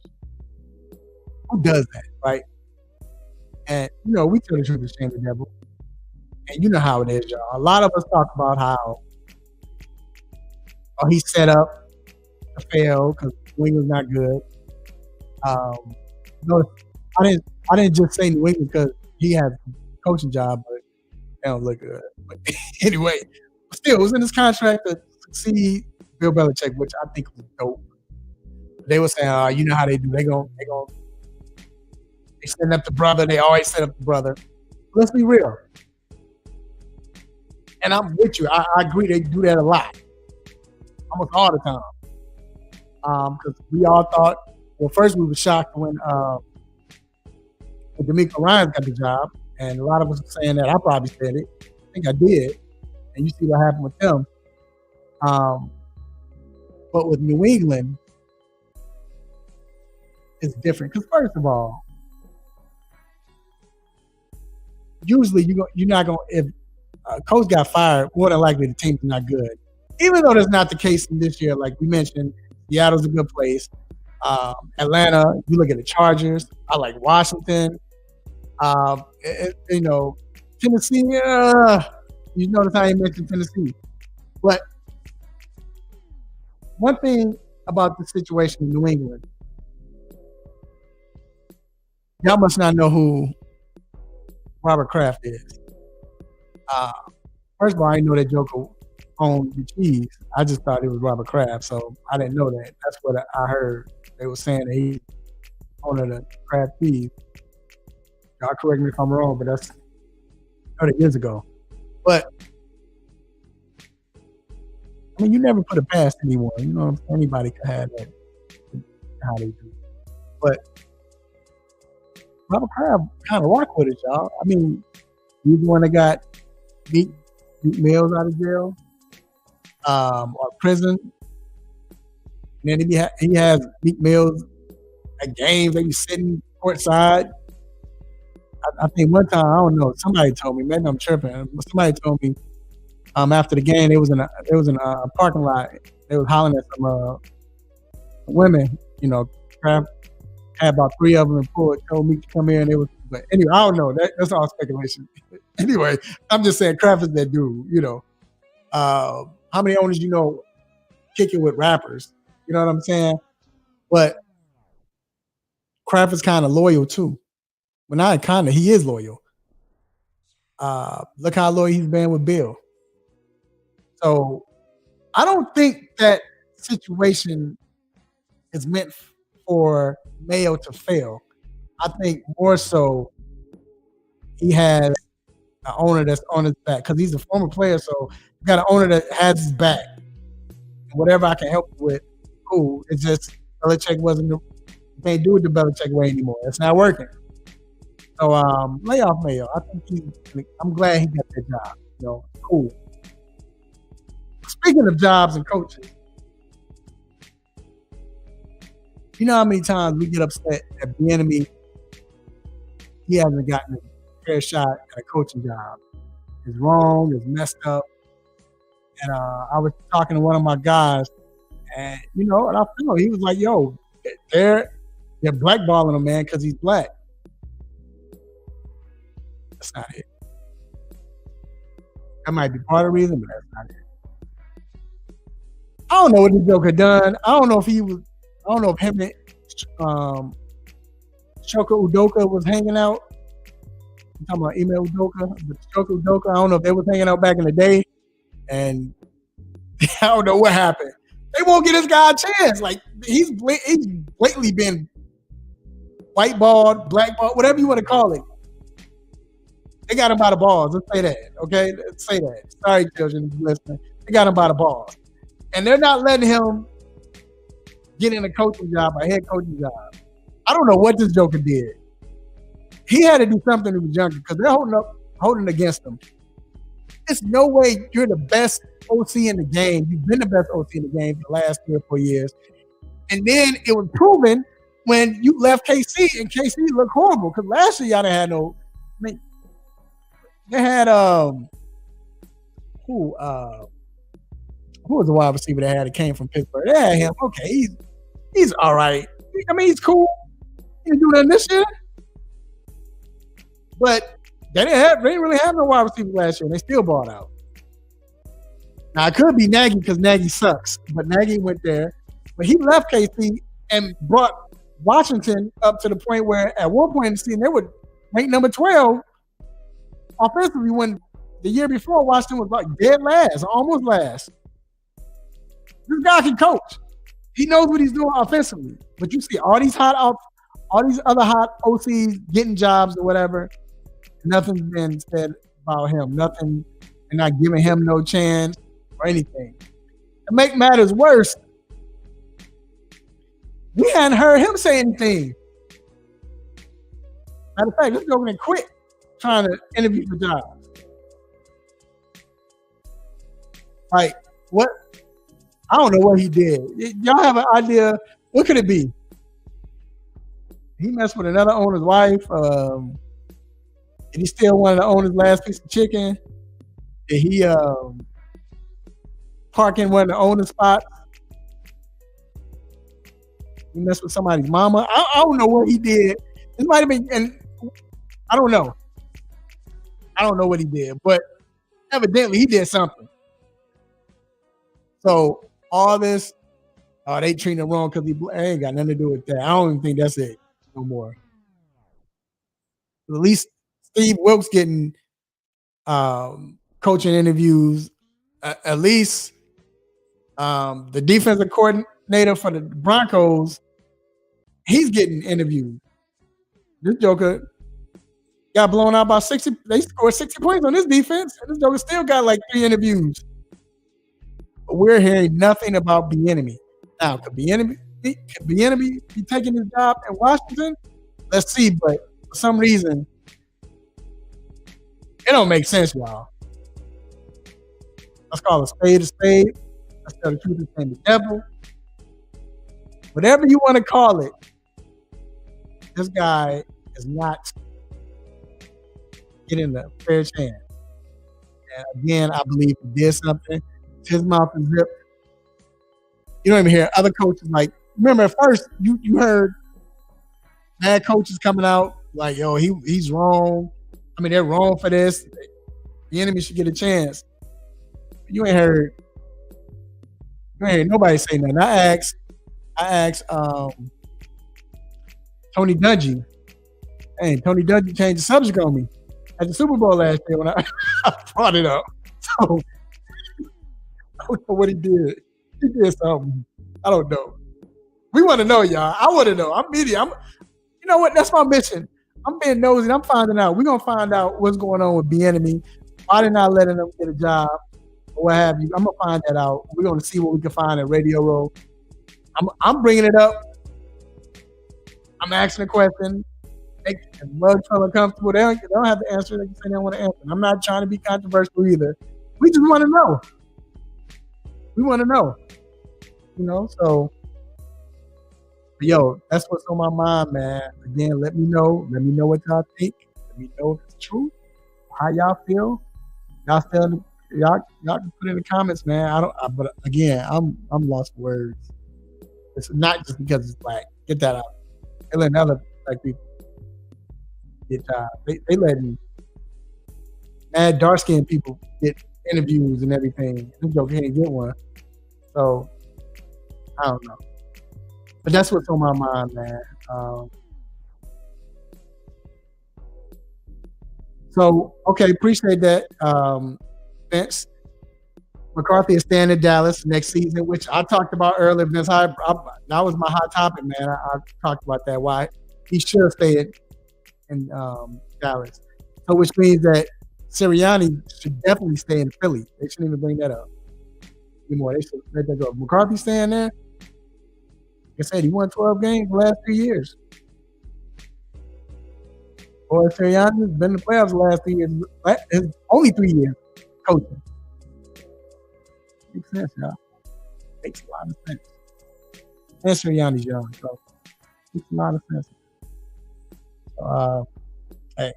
Speaker 1: Who does that, right? And, we tell the truth to shame the devil. And you know how it is, y'all. A lot of us talk about how he's set up to fail because New England's not good. I didn't just say New England because he has a coaching job, but they don't look good. But anyway, still, it was in his contract to succeed Bill Belichick, which I think was dope. They were saying, you know how they do. They send up the brother. They always set up the brother. Let's be real. And I'm with you. I agree. They do that a lot. Almost all the time. Because we all thought, well, first we were shocked when DeMeco Ryans got the job. And a lot of us are saying that. I probably said it. I think I did. And you see what happened with them. But with New England, it's different. Because first of all, usually you're not going to, if a coach got fired, more than likely the team's not good. Even though that's not the case in this year, like we mentioned, Seattle's a good place. Atlanta, you look at the Chargers. I like Washington. Tennessee, you notice how you mentioned Tennessee. But one thing about the situation in New England. Y'all must not know who Robert Kraft is. First of all, I didn't know that Joker owned the cheese. I just thought it was Robert Kraft, so I didn't know that. That's what I heard. They were saying that he owned the Kraft cheese. Y'all correct me if I'm wrong, but that's 30 years ago. But I mean, you never put it past anyone. You know, anybody can have that. How they do. But Robert Kraft kind of rock with it, y'all. I mean, he's the one that got Meek Mills out of jail or prison. And then he has Meek Mills at games. They be sitting courtside. I think one time, I don't know, somebody told me, maybe I'm tripping. Somebody told me after the game, they was in a parking lot. They was hollering at some women. You know, Kraft had about 3 of them and told me to come in. But anyway, I don't know. That's all speculation. Anyway, I'm just saying Kraft is that dude. You know, how many owners you know kick it with rappers? You know what I'm saying? But Kraft is kind of loyal too. Well, not kind of. He is loyal. Look how loyal he's been with Bill. So I don't think that situation is meant for Mayo to fail. I think more so he has an owner that's on his back because he's a former player. So you got an owner that has his back. Whatever I can help you with, cool. It's just Belichick can't do it the Belichick way anymore. It's not working. So lay off Mayo. I'm glad he got that job. You know, cool. Speaking of jobs and coaches, you know how many times we get upset at the enemy? He hasn't gotten a fair shot at a coaching job. It's wrong. It's messed up. And I was talking to one of my guys, and you know, and I feel he was like, "Yo, they're blackballing him, man, because he's black." That's not it. That might be part of the reason, but that's not it. I don't know what this Joker done. I don't know if him and Shoka Udoka was hanging out. I'm talking about Ime Udoka, but Shoka Udoka, I don't know if they was hanging out back in the day. And I don't know what happened. They won't get this guy a chance. Like he's blatantly been whiteballed, blackballed, whatever you want to call it. They got him by the balls. Let's say that, okay? Let's say that. Sorry, children listening. They got him by the balls. And they're not letting him get in a coaching job, a head coaching job. I don't know what this Joker did. He had to do something to the younger because they're holding against him. There's no way you're the best OC in the game. You've been the best OC in the game for the last 3 or 4 years. And then it was proven when you left KC, and KC looked horrible because last year y'all didn't have no. I mean, they had who was the wide receiver they had that came from Pittsburgh? They had him. Okay, he's all right. I mean, he's cool. He didn't do nothing this year. But they didn't really have no wide receiver last year, and they still bought out. Now, it could be Nagy because Nagy sucks, but Nagy went there. But he left KC and brought Washington up to the point where at one point in the season, they would rank number 12 offensively when the year before Washington was like dead last, almost last. This guy can coach. He knows what he's doing offensively. But you see all these other hot OCs getting jobs or whatever. Nothing's been said about him. Nothing. They're not giving him no chance or anything. To make matters worse, we hadn't heard him say anything. Matter of fact, let's go and quit trying to interview for jobs. Like, what? I don't know what he did. Y'all have an idea? What could it be? He messed with another owner's wife. And he still wanted to own his last piece of chicken. And he park in one of the owner's spots. He messed with somebody's mama. I don't know what he did. This might have been, and I don't know. I don't know what he did, but evidently he did something. So all this Oh, they treating him wrong because he ain't got nothing to do with that. I don't even think that's it no more. At least Steve Wilkes getting coaching interviews. At least the defensive coordinator for the Broncos, he's getting interviewed. This Joker got blown out by 60. They scored 60 points on this defense. And this Joker still got like 3 interviews. But we're hearing nothing about Bieniemy. Now, could Bieniemy be taking his job in Washington? Let's see. But for some reason, it don't make sense, y'all. Let's call a spade a spade. Let's tell the truth and the devil. Whatever you want to call it, this guy is not getting a fair chance. And again, I believe he did something. His mouth is zipped. You don't even hear other coaches like. Remember, at first you heard bad coaches coming out like, "Yo, he's wrong. I mean, they're wrong for this. The enemy should get a chance." You ain't heard nobody say nothing. I asked Tony Dungy. Hey, Tony Dungy changed the subject on me at the Super Bowl last year when I brought it up. So I don't know what he did. He did something. I don't know. We want to know, y'all. I want to know. I'm media. You know what? That's my mission. I'm being nosy. I'm finding out. We're gonna find out what's going on with Bieniemy. Why they're not letting them get a job or what have you. I'm gonna find that out. We're gonna see what we can find at Radio Row. I'm bringing it up. I'm asking a question. If mug feel uncomfortable, they don't have to answer. They can say they don't want to answer. I'm not trying to be controversial either. We just want to know. We want to know. You know, so yo, that's what's on my mind, man. Again, let me know. Let me know what y'all think. Let me know if it's true. How y'all feel? Y'all can put it in the comments, man. But again, I'm lost for words. It's not just because it's black. Get that out. They letting other black people get jobs. They letting mad dark skinned people get interviews and everything. This joke can't get one. So I don't know. But that's what's on my mind, man. So, okay, appreciate that, Vince. McCarthy is staying in Dallas next season, which I talked about earlier. Vince, that was my hot topic, man. I talked about that, why he should stay in Dallas. So, which means that Sirianni should definitely stay in Philly. They shouldn't even bring that up anymore. They should let that go. McCarthy staying there. Like I said, he won 12 games the last 3 years. Or Sirianni has been in the playoffs the last 3 years. His only 3 years coaching. Makes sense, y'all. Makes a lot of sense. And Sirianni's young, so makes a lot of sense. Hey.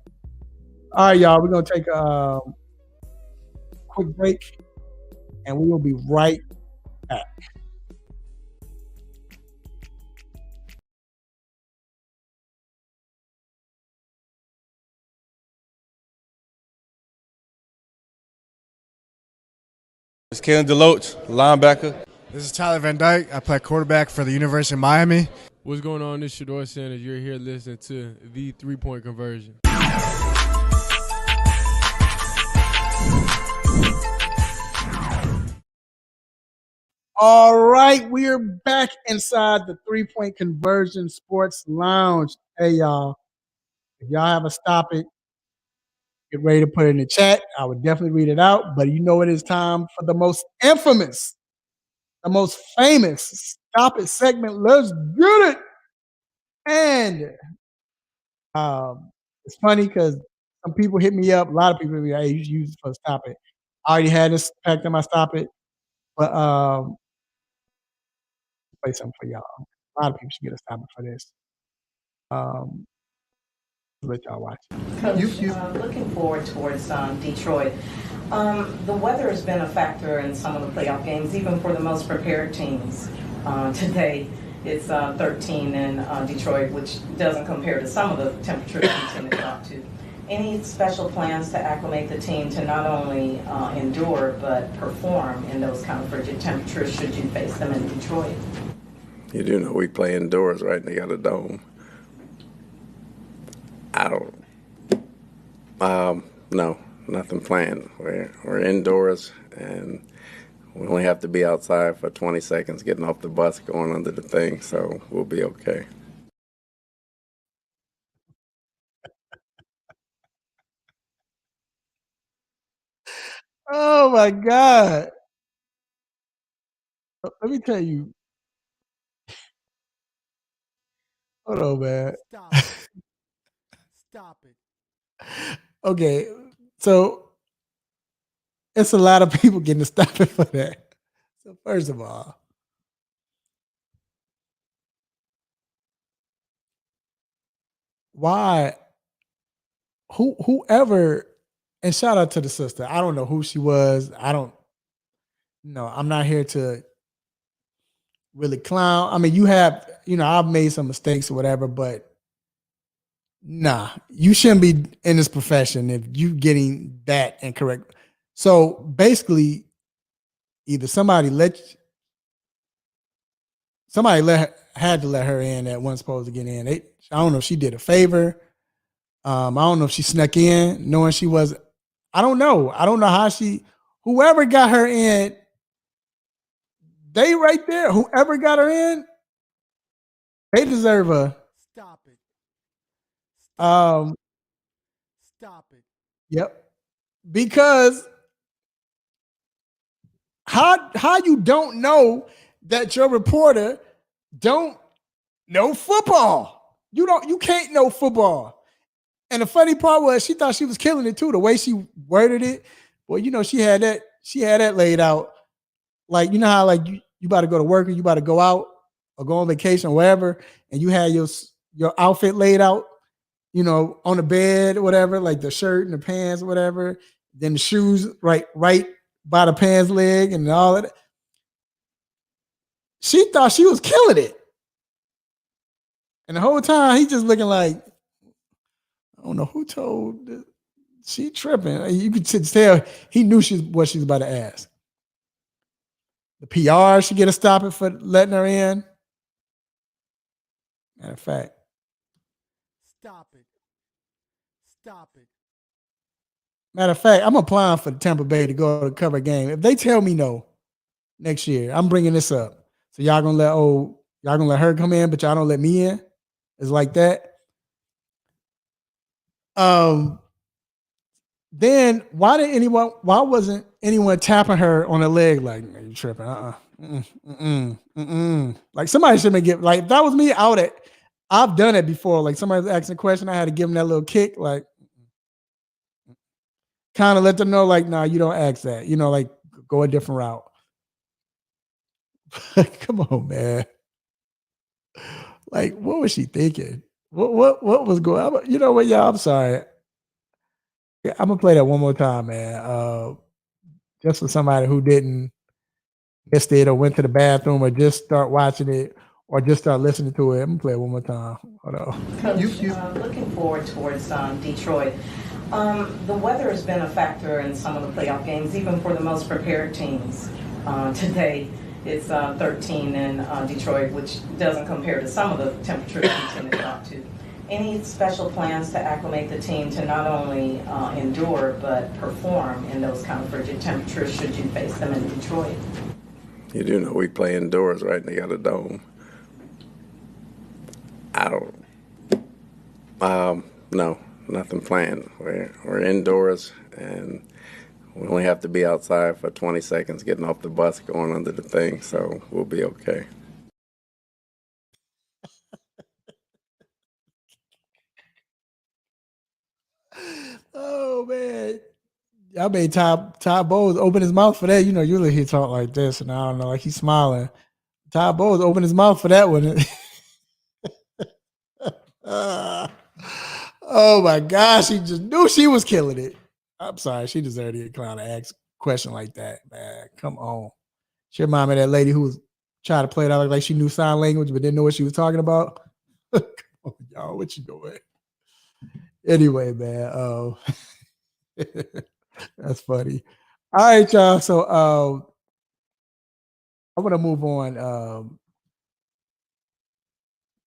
Speaker 1: All right, y'all. We're going to take a quick break, and we will be right back.
Speaker 2: It's Kalen DeLoach, linebacker.
Speaker 3: This is Tyler Van Dyke. I play quarterback for the University of Miami.
Speaker 7: What's going on? This is Shador Sanders. You're here listening to the 3-Point Conversion.
Speaker 1: All right, we are back inside the 3-Point Conversion Sports Lounge. Hey, y'all. If y'all have a stop it, get ready to put it in the chat. I would definitely read it out, but you know it is time for the most infamous, the most famous Stop It segment. Let's get it. And it's funny because some people hit me up. A lot of people hit me up, hey, you should use this for Stop It. I already had this packed in my Stop It, but play something for y'all. A lot of people should get a Stop It for this. Let y'all watch.
Speaker 8: Coach, looking forward towards Detroit. The weather has been a factor in some of the playoff games, even for the most prepared teams. Today, it's 13 in Detroit, which doesn't compare to some of the temperatures we tend to drop to. Any special plans to acclimate the team to not only endure but perform in those kind of frigid temperatures should you face them in Detroit?
Speaker 5: You do know we play indoors, right? And they got a dome. I don't. No, nothing planned. We're indoors, and we only have to be outside for 20 seconds, getting off the bus, going under the thing. So we'll be okay.
Speaker 1: Oh my God. Let me tell you. Hold on, man.
Speaker 3: Stop it. Stop it.
Speaker 1: Okay, so it's a lot of people getting stopped for that. So first of all, why whoever, and shout out to the sister. I don't know who she was. I don't know. I'm not here to really clown. I mean, I've made some mistakes or whatever, but nah, you shouldn't be in this profession if you getting that incorrect. So basically, either had to let her in that wasn't supposed to get in. I don't know if she did a favor. I don't know if she snuck in knowing she was. I don't know. I don't know how whoever got her in, they right there, whoever got her in, they deserve a
Speaker 3: Stop it.
Speaker 1: um
Speaker 3: Stop it.
Speaker 1: yep. Because how you don't know that your reporter don't know football. You can't know football. And the funny part was she thought she was killing it too. The way she worded it. Well, she had that laid out. Like, you know how like you about to go to work or you about to go out or go on vacation or wherever, and you had your outfit laid out, on the bed or whatever, like the shirt and the pants or whatever, then the shoes right by the pants leg and all that. She thought she was killing it. And the whole time he just looking like, I don't know who told she tripping. You could tell he knew what she was about to ask. The PR should get a stopping for letting her in. Matter of fact.
Speaker 3: Stop it. Stop it.
Speaker 1: Matter of fact, I'm applying for the Tampa Bay to go to cover a game. If they tell me no next year, I'm bringing this up. So y'all gonna let her come in, but y'all don't let me in. It's like that. Then why wasn't anyone tapping her on the leg like, you tripping? Like somebody should have give, like if that was me, I've done it before. Like somebody's asking a question, I had to give them that little kick, like kind of let them know, like, nah, you don't ask that. Like go a different route. Come on, man. Like, what was she thinking? What was going on? You know what, y'all? I'm sorry. Yeah, I'm gonna play that one more time, man. Just for somebody who didn't missed it or went to the bathroom or just start watching it or just start listening to it. I'm gonna play it one more time. Hold on.
Speaker 8: Coach, looking forward towards Detroit. The weather has been a factor in some of the playoff games, even for the most prepared teams. Today, it's 13 in Detroit, which doesn't compare to some of the temperatures we tend to talk to. Any special plans to acclimate the team to not only endure but perform in those kind of frigid temperatures should you face them in Detroit?
Speaker 5: You do know we play indoors, right? And they got a dome. I don't. No, nothing planned. We're indoors, and we only have to be outside for 20 seconds, getting off the bus, going under the thing. So we'll be okay.
Speaker 1: Oh man. Y'all made Ty Bowles open his mouth for that. Usually he talk like this, and I don't know, like he's smiling. Ty Bowles opened his mouth for that one. Oh my gosh, he just knew she was killing it. I'm sorry, she deserved to get clown to ask a question like that, man. Come on. She reminded me of that lady who was trying to play it out like she knew sign language but didn't know what she was talking about. Come on, y'all, what you doing? Anyway, man. That's funny. All right, y'all. So I'm gonna move on.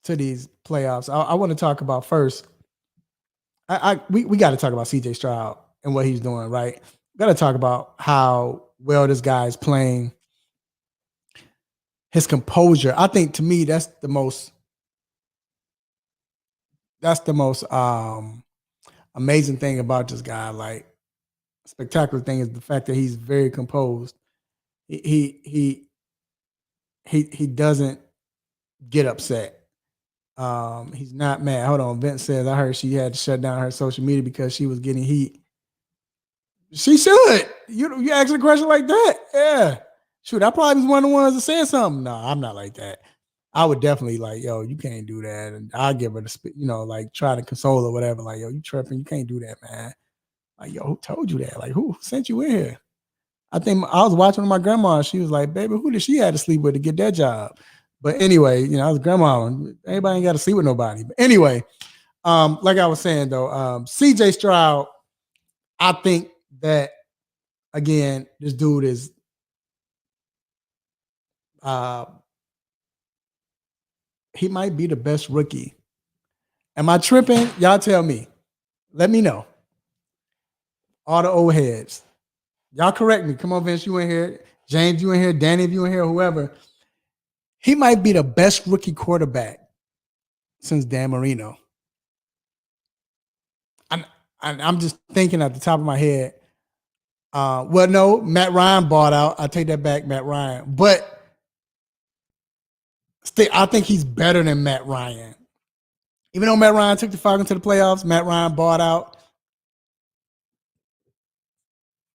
Speaker 1: to these playoffs. I want to talk about first. We got to talk about CJ Stroud and what he's doing, right? Got to talk about how well this guy is playing. His composure. I think to me that's the most amazing thing about this guy. Like, spectacular thing is the fact that he's very composed. He doesn't get upset. He's not mad. Hold on. Vince says I heard she had to shut down her social media because she was getting heat. She should. You ask a question like that. Yeah. Shoot, I probably was one of the ones that said something. No, I'm not like that. I would definitely like, yo, you can't do that. And I'll give her the, like try to console her, whatever. Like, yo, you tripping. You can't do that, man. Like, yo, who told you that? Like, who sent you in here? I think I was watching with my grandma. She was like, baby, who did she have to sleep with to get that job? But anyway, I was grandma. Everybody ain't got to sleep with nobody. But anyway, like I was saying, though, CJ Stroud, I think that, again, this dude is he might be the best rookie. Am I tripping? Y'all tell me. Let me know. All the old heads. Y'all correct me. Come on, Vince, you in here. James, you in here. Danny, if you in here, whoever. He might be the best rookie quarterback since Dan Marino. I'm just thinking at the top of my head. Well, no, Matt Ryan bought out. I take that back, Matt Ryan. But still, I think he's better than Matt Ryan. Even though Matt Ryan took the Falcons to the playoffs, Matt Ryan bought out.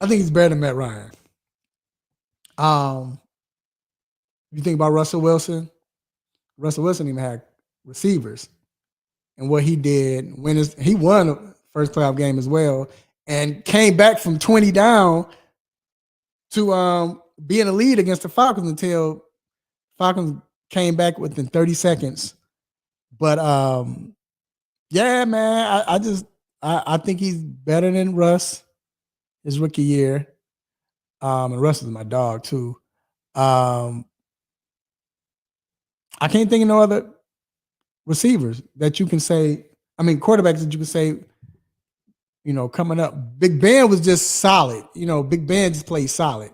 Speaker 1: I think he's better than Matt Ryan. You think about Russell Wilson? Russell Wilson even had receivers. And what he did when he won the first playoff game as well and came back from 20 down to be in the lead against the Falcons until Falcons came back within 30 seconds. But yeah, man, I think he's better than Russ his rookie year. And Russ is my dog too. I can't think of no other receivers that you can say. I mean, quarterbacks that you can say, coming up. Big Ben was just solid. Big Ben just played solid.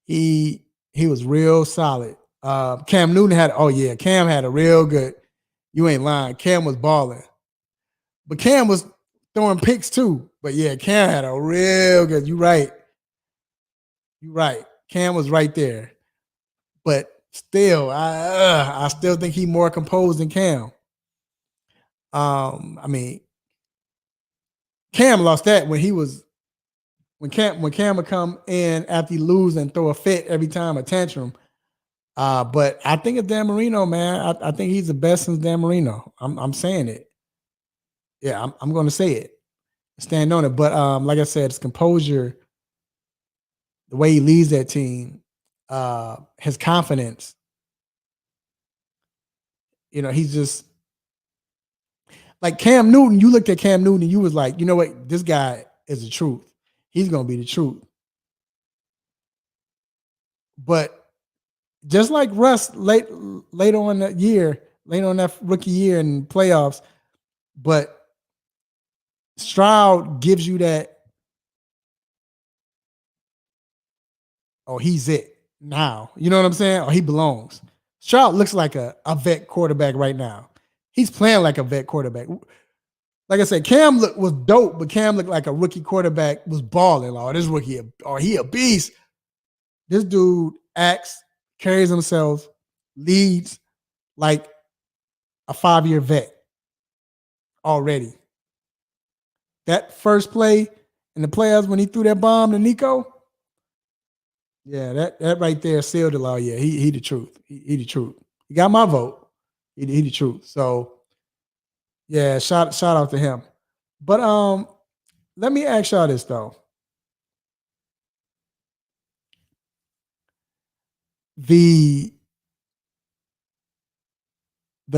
Speaker 1: He was real solid. Cam Newton Cam had a real good. You ain't lying. Cam was balling, but Cam was throwing picks too. But yeah, Cam had a real good. You right. Cam was right there, but still, I still think he's more composed than Cam. I mean, Cam lost that when Cam would come in after he lose and throw a fit every time, a tantrum. But I think it's Dan Marino, man. I think he's the best since Dan Marino. I'm saying it. Yeah, I'm going to say it. Stand on it. But like I said, his composure, the way he leads that team, his confidence. He's just like Cam Newton. You looked at Cam Newton and you was like, you know what? This guy is the truth. He's going to be the truth. But just like Russ late on that rookie year in playoffs, but Stroud gives you that, oh, he's it now. You know what I'm saying? Oh, he belongs. Stroud looks like a vet quarterback right now. He's playing like a vet quarterback. Like I said, Cam was dope, but Cam looked like a rookie quarterback was balling. Oh, this rookie, he a beast. This dude acts, carries himself, leads like a 5-year vet already. That first play in the playoffs when he threw that bomb to Nico, yeah, that right there sealed the law. Yeah, he the truth. He the truth. He got my vote. He the truth. So yeah, shout out to him. But let me ask y'all this though. The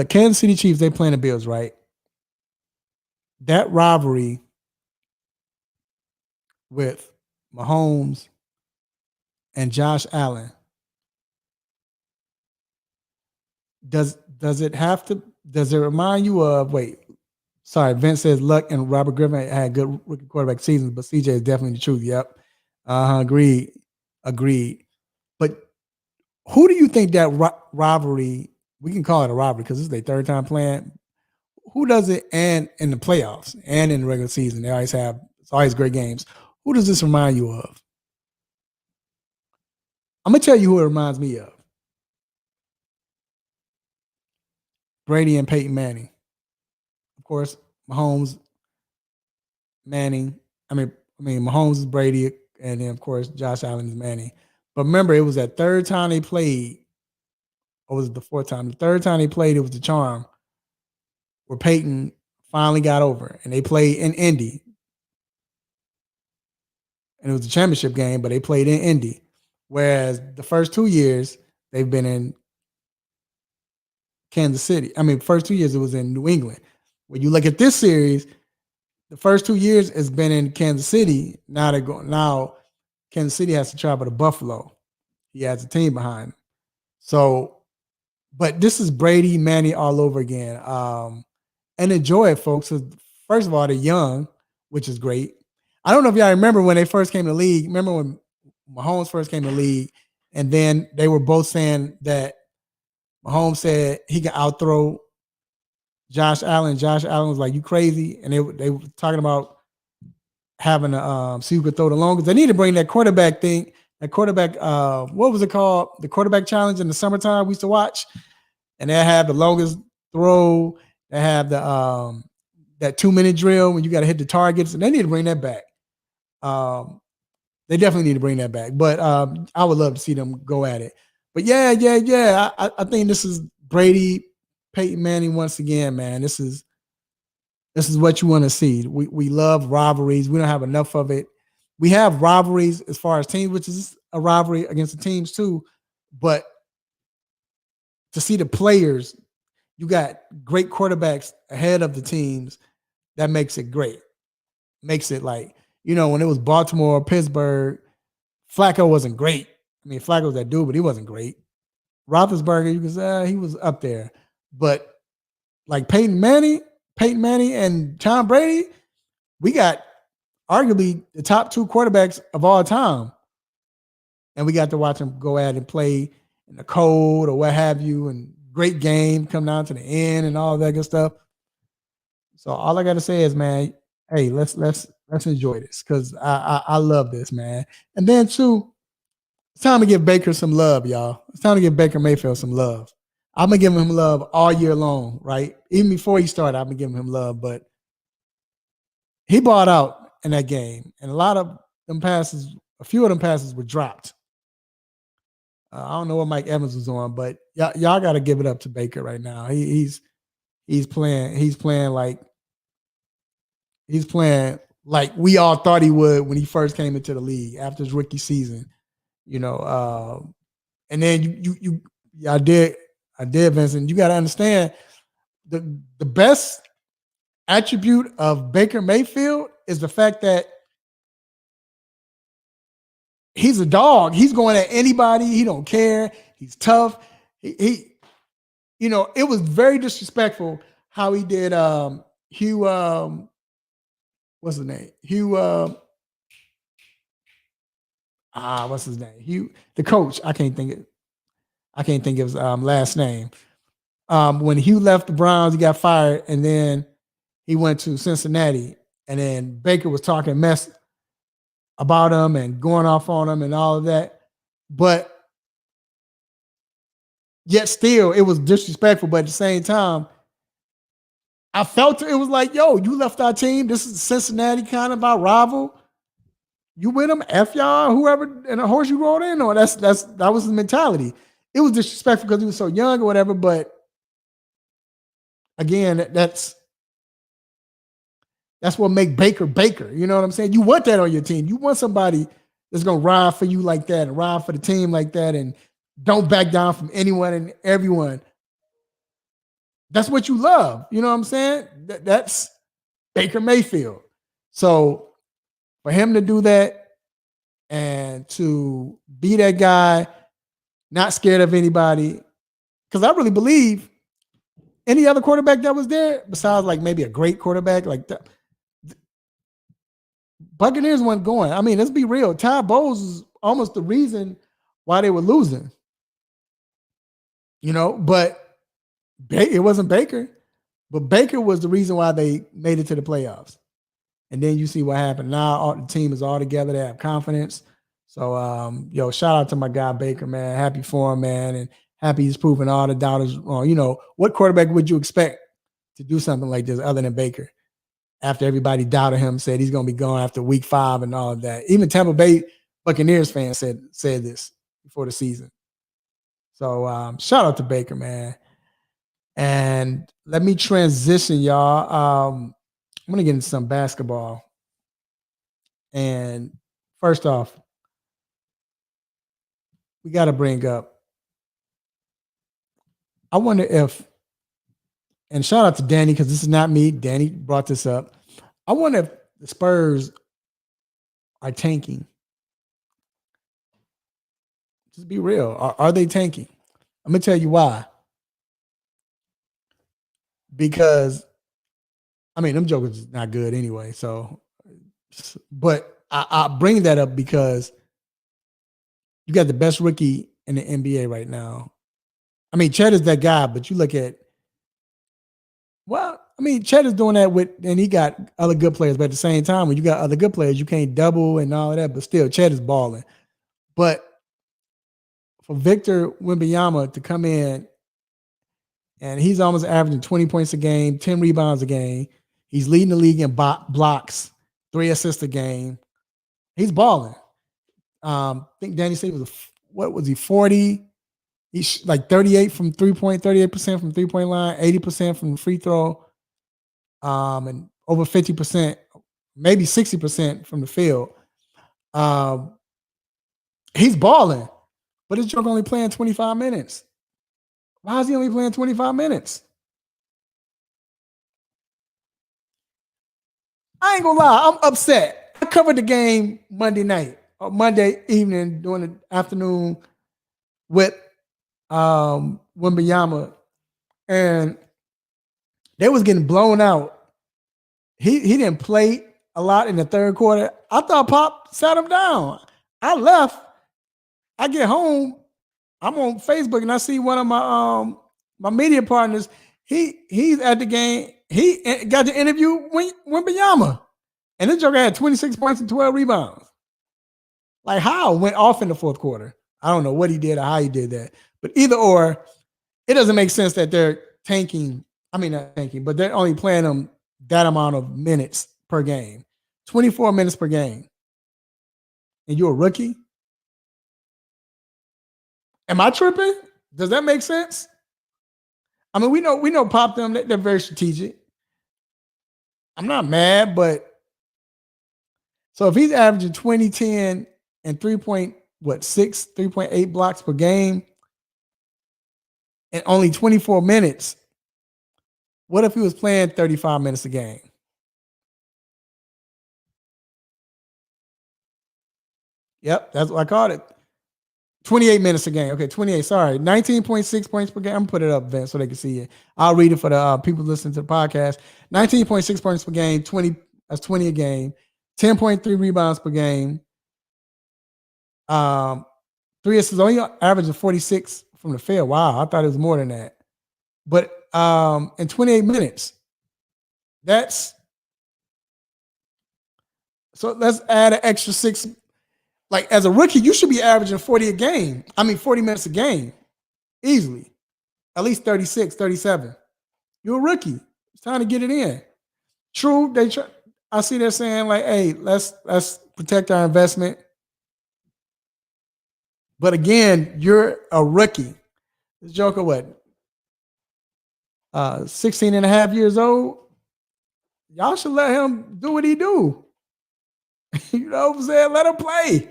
Speaker 1: Kansas City Chiefs, they playing the Bills, right? That rivalry with Mahomes and Josh Allen, does it have to Does it remind you of? Wait, sorry. Vince says Luck and Robert Griffin had good rookie quarterback seasons, but CJ is definitely the truth. Yep. Agreed. Agreed. But who do you think that rivalry? We can call it a rivalry because this is their third time playing. Who does it and in the playoffs and in the regular season? They always have it's always great games. Who does this remind you of? I'm gonna tell you who it reminds me of. Brady and Peyton Manning. Of course, Mahomes, Manning. I mean, Mahomes is Brady, and then of course Josh Allen is Manning. But remember, it was that third time they played, or was it the fourth time? The third time they played, it was the charm where Peyton finally got over, and they played in Indy, and it was the championship game, but they played in Indy. Whereas the first 2 years they've been in Kansas City. I mean, first 2 years it was in New England. When you look at this series, the first 2 years has been in Kansas City. Now they're going. Now Kansas City has to travel to Buffalo. He has a team behind him. So, but this is Brady, Manny all over again. And enjoy it, folks. First of all, they're young, which is great. I don't know if y'all remember when they first came to the league. Remember when Mahomes first came to the league, and then they were both saying that Mahomes said he could outthrow Josh Allen. Josh Allen was like, "You crazy?" And they were talking about having a see who could throw the longest. They need to bring that quarterback thing. That quarterback, what was it called? The quarterback challenge in the summertime we used to watch, and they have the longest throw. They have the that 2-minute drill when you got to hit the targets, and they need to bring that back. They definitely need to bring that back. But I would love to see them go at it. But yeah. I think this is Brady, Peyton Manning once again, man. This is what you want to see. We love rivalries. We don't have enough of it. We have rivalries as far as teams, which is a rivalry against the teams too. But to see the players, you got great quarterbacks ahead of the teams. That makes it great. Makes it like, when it was Baltimore, Pittsburgh, Flacco wasn't great. I mean, Flacco was that dude, but he wasn't great. Roethlisberger, you can say he was up there. But like Peyton Manning and Tom Brady, we got arguably the top two quarterbacks of all time. And we got to watch them go at and play in the cold or what have you, and great game come down to the end and all that good stuff. So all I got to say is, man, hey, let's enjoy this because I love this, man. And then too, it's time to give Baker some love, y'all. It's time to give Baker Mayfield some love. I've been giving him love all year long, right? Even before he started, I've been giving him love, but he bought out in that game, and a few of them passes were dropped. I don't know what Mike Evans was on, but y'all got to give it up to Baker right now. He's playing like we all thought he would when he first came into the league after his rookie season, and then I did, Vincent. You got to understand the best attribute of Baker Mayfield is the fact that he's a dog. He's going at anybody. He don't care. He's tough. He it was very disrespectful how he did Hugh what's his name? What's his name? Hugh, the coach. I can't think of his last name. When Hugh left the Browns, he got fired, and then he went to Cincinnati, and then Baker was talking mess about him and going off on him and all of that. But yet still, it was disrespectful. But at the same time, I felt it was like, yo, you left our team. This is Cincinnati, kind of our rival. You with them, F y'all, whoever, and a horse you rode in on. That was his mentality. It was disrespectful because he was so young or whatever. But again, that's what make Baker Baker. You know what I'm saying? You want that on your team. You want somebody that's gonna ride for you like that and ride for the team like that and don't back down from anyone and everyone. That's what you love. You know what I'm saying? That's Baker Mayfield. So for him to do that and to be that guy, not scared of anybody, because I really believe any other quarterback that was there besides like maybe a great quarterback like that. Buccaneers weren't going. I mean, let's be real. Todd Bowles is almost the reason why they were losing. But it wasn't Baker. But Baker was the reason why they made it to the playoffs. And then you see what happened. Now the team is all together. They have confidence. So, shout out to my guy Baker, man. Happy for him, man. And happy he's proving all the doubters wrong. What quarterback would you expect to do something like this other than Baker? After everybody doubted him, said he's going to be gone after week 5 and all of that. Even Tampa Bay Buccaneers fans said this before the season. So shout out to Baker, man. And let me transition, y'all. I'm going to get into some basketball. And first off, we got to bring up, I wonder if, and shout out to Danny, because this is not me. Danny brought this up. I wonder if the Spurs are tanking. Just be real. Are they tanking? I'm going to tell you why. Because, them jokers is not good anyway. So, but I bring that up because you got the best rookie in the NBA right now. Chet is that guy, but you look at, Chet is doing that and he got other good players, but at the same time, when you got other good players, you can't double and all of that, but still, Chet is balling. But for Victor Wembanyama to come in, and he's almost averaging 20 points a game, 10 rebounds a game. He's leading the league in blocks, 3 assists a game. He's balling. I think Danny said he 40? He's like 38% from 3-point line, 80% from the free throw, and over 50%, maybe 60% from the field. He's balling, but his joke only playing 25 minutes. Why is he only playing 25 minutes? I ain't gonna lie, I'm upset. I covered the game Monday night or Monday evening during the afternoon with Wembanyama, and they was getting blown out. He didn't play a lot in the third quarter. I thought Pop sat him down. I left. I get home. I'm on Facebook and I see one of my media partners. He's at the game. He got to interview Wembanyama, and this joker had 26 points and 12 rebounds. Like how went off in the fourth quarter? I don't know what he did or how he did that, but either or, it doesn't make sense that they're tanking. Not tanking, but they're only playing them that amount of minutes per game, 24 minutes per game, and you're a rookie. Am I tripping? Does that make sense? We know Pop them, they're very strategic. I'm not mad, but so if he's averaging 20, 10, and 3.8 blocks per game and only 24 minutes, what if he was playing 35 minutes a game? Yep, that's what I called it. 28 minutes a game. Okay, 28. Sorry. 19.6 points per game. I'm going to put it up, Vince, so they can see it. I'll read it for the people listening to the podcast. 19.6 points per game. 20 a game. 10.3 rebounds per game. 3 assists. Only averaging 46 from the field. Wow, I thought it was more than that. But in 28 minutes, so let's add an extra 6. Like as a rookie, you should be averaging 40 a game. 40 minutes a game. Easily. At least 36, 37. You're a rookie. It's time to get it in. True, I see they're saying like, hey, let's protect our investment. But again, you're a rookie. This joker, what? 16 and a half years old. Y'all should let him do what he do. You know what I'm saying? Let him play.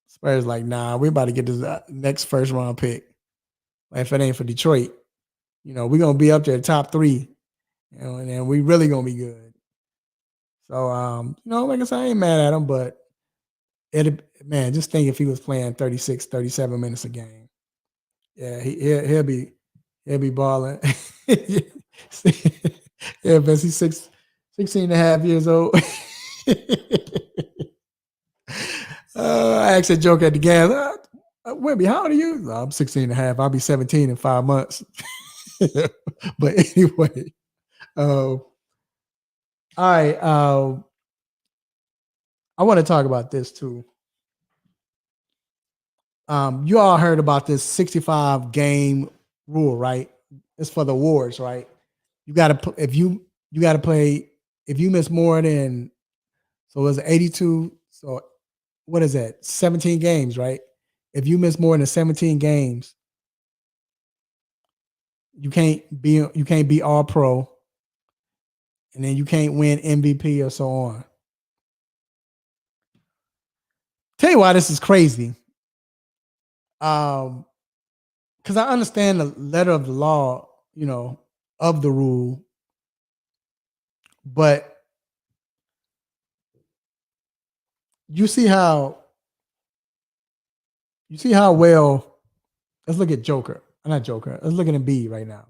Speaker 1: Spurs like, nah, we're about to get this next first round pick. If it ain't for Detroit, we're going to be up there top 3, and then we really going to be good. So, like I said, I ain't mad at him, but just think if he was playing 36, 37 minutes a game. Yeah, He'll be balling. Yeah, but he's 16 and a half years old. I asked a joke at the game. Webby, how old are you? "No, I'm 16 and a half. I'll be 17 in 5 months. But anyway, all right. I want to talk about this too. You all heard about this 65 game rule, right? It's for the awards, right? You got to you got to play if you miss more than so it's 82. So what is that? 17 games, right? If you miss more than 17 games, you can't be all pro, and then you can't win MVP or so on. Tell you why this is crazy. Because I understand the letter of the law, of the rule, but you see how well. Let's look at Joker. Not Joker. Let's look at Embiid right now.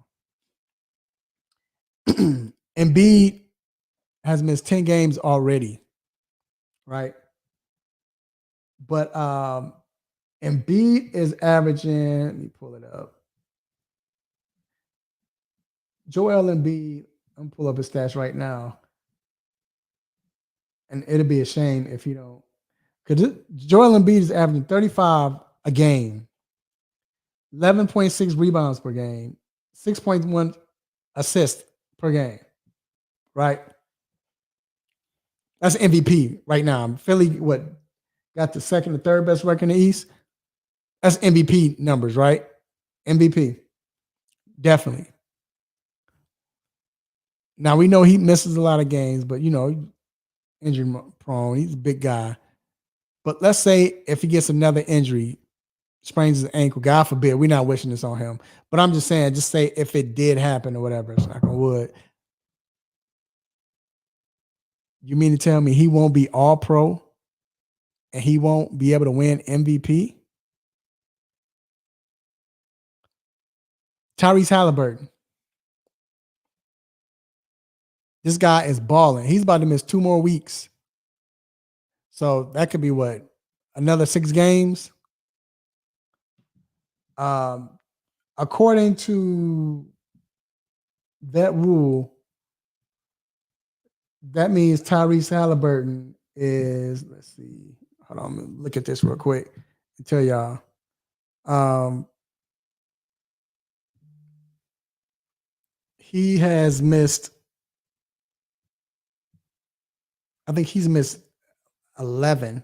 Speaker 1: Embiid has missed 10 games already, right? But Embiid is averaging, let me pull it up. Joel Embiid, I'm pull up his stats right now. And it'll be a shame if you don't. Because Joel Embiid is averaging 35 a game, 11.6 rebounds per game, 6.1 assists per game, right? That's MVP right now. Philly, got the second or third best record in the East? That's MVP numbers, right? MVP. Definitely. Now we know he misses a lot of games, but injury prone. He's a big guy. But let's say if he gets another injury, sprains his ankle, God forbid, we're not wishing this on him. But I'm just saying, just say if it did happen or whatever, it's knock on wood. You mean to tell me he won't be all pro and he won't be able to win MVP? Tyrese Halliburton. This guy is balling. He's about to miss 2 more weeks. So that could be what? Another 6 games? According to that rule, that means Tyrese Halliburton is, let's see. Hold on, let me look at this real quick and tell y'all. He has missed, I think he's missed 11,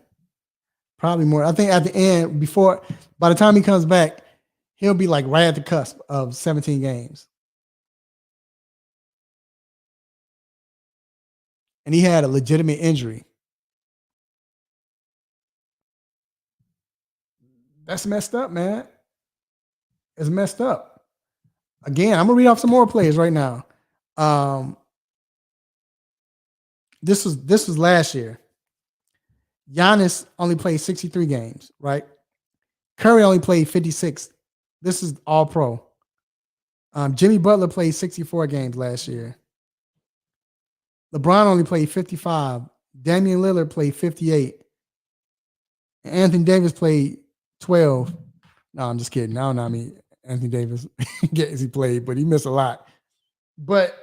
Speaker 1: probably more. I think at the end, by the time he comes back, he'll be like right at the cusp of 17 games. And he had a legitimate injury. That's messed up, man. It's messed up. Again, I'm gonna read off some more players right now. This was last year. Giannis only played 63 games, right? Curry only played 56. This is all pro. Jimmy Butler played 64 games last year. LeBron only played 55. Damian Lillard played 58. Anthony Davis played 12. No, I'm just kidding. I don't know how many Anthony Davis games he played, but he missed a lot. But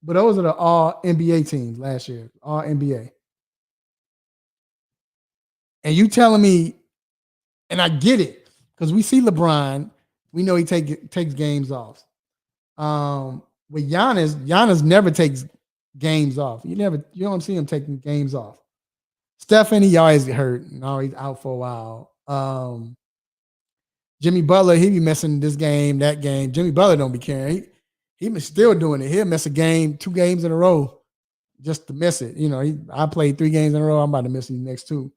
Speaker 1: those are the all NBA teams last year, all NBA. And you telling me, and I get it, because we see LeBron, we know he takes games off. With Giannis never takes games off. You don't see him taking games off. Stephanie, he always hurt and always out for a while. Jimmy Butler, he be missing this game, that game. Jimmy Butler don't be caring. He be still doing it. He'll miss a game, 2 games in a row just to miss it. I played 3 games in a row. I'm about to miss these next 2.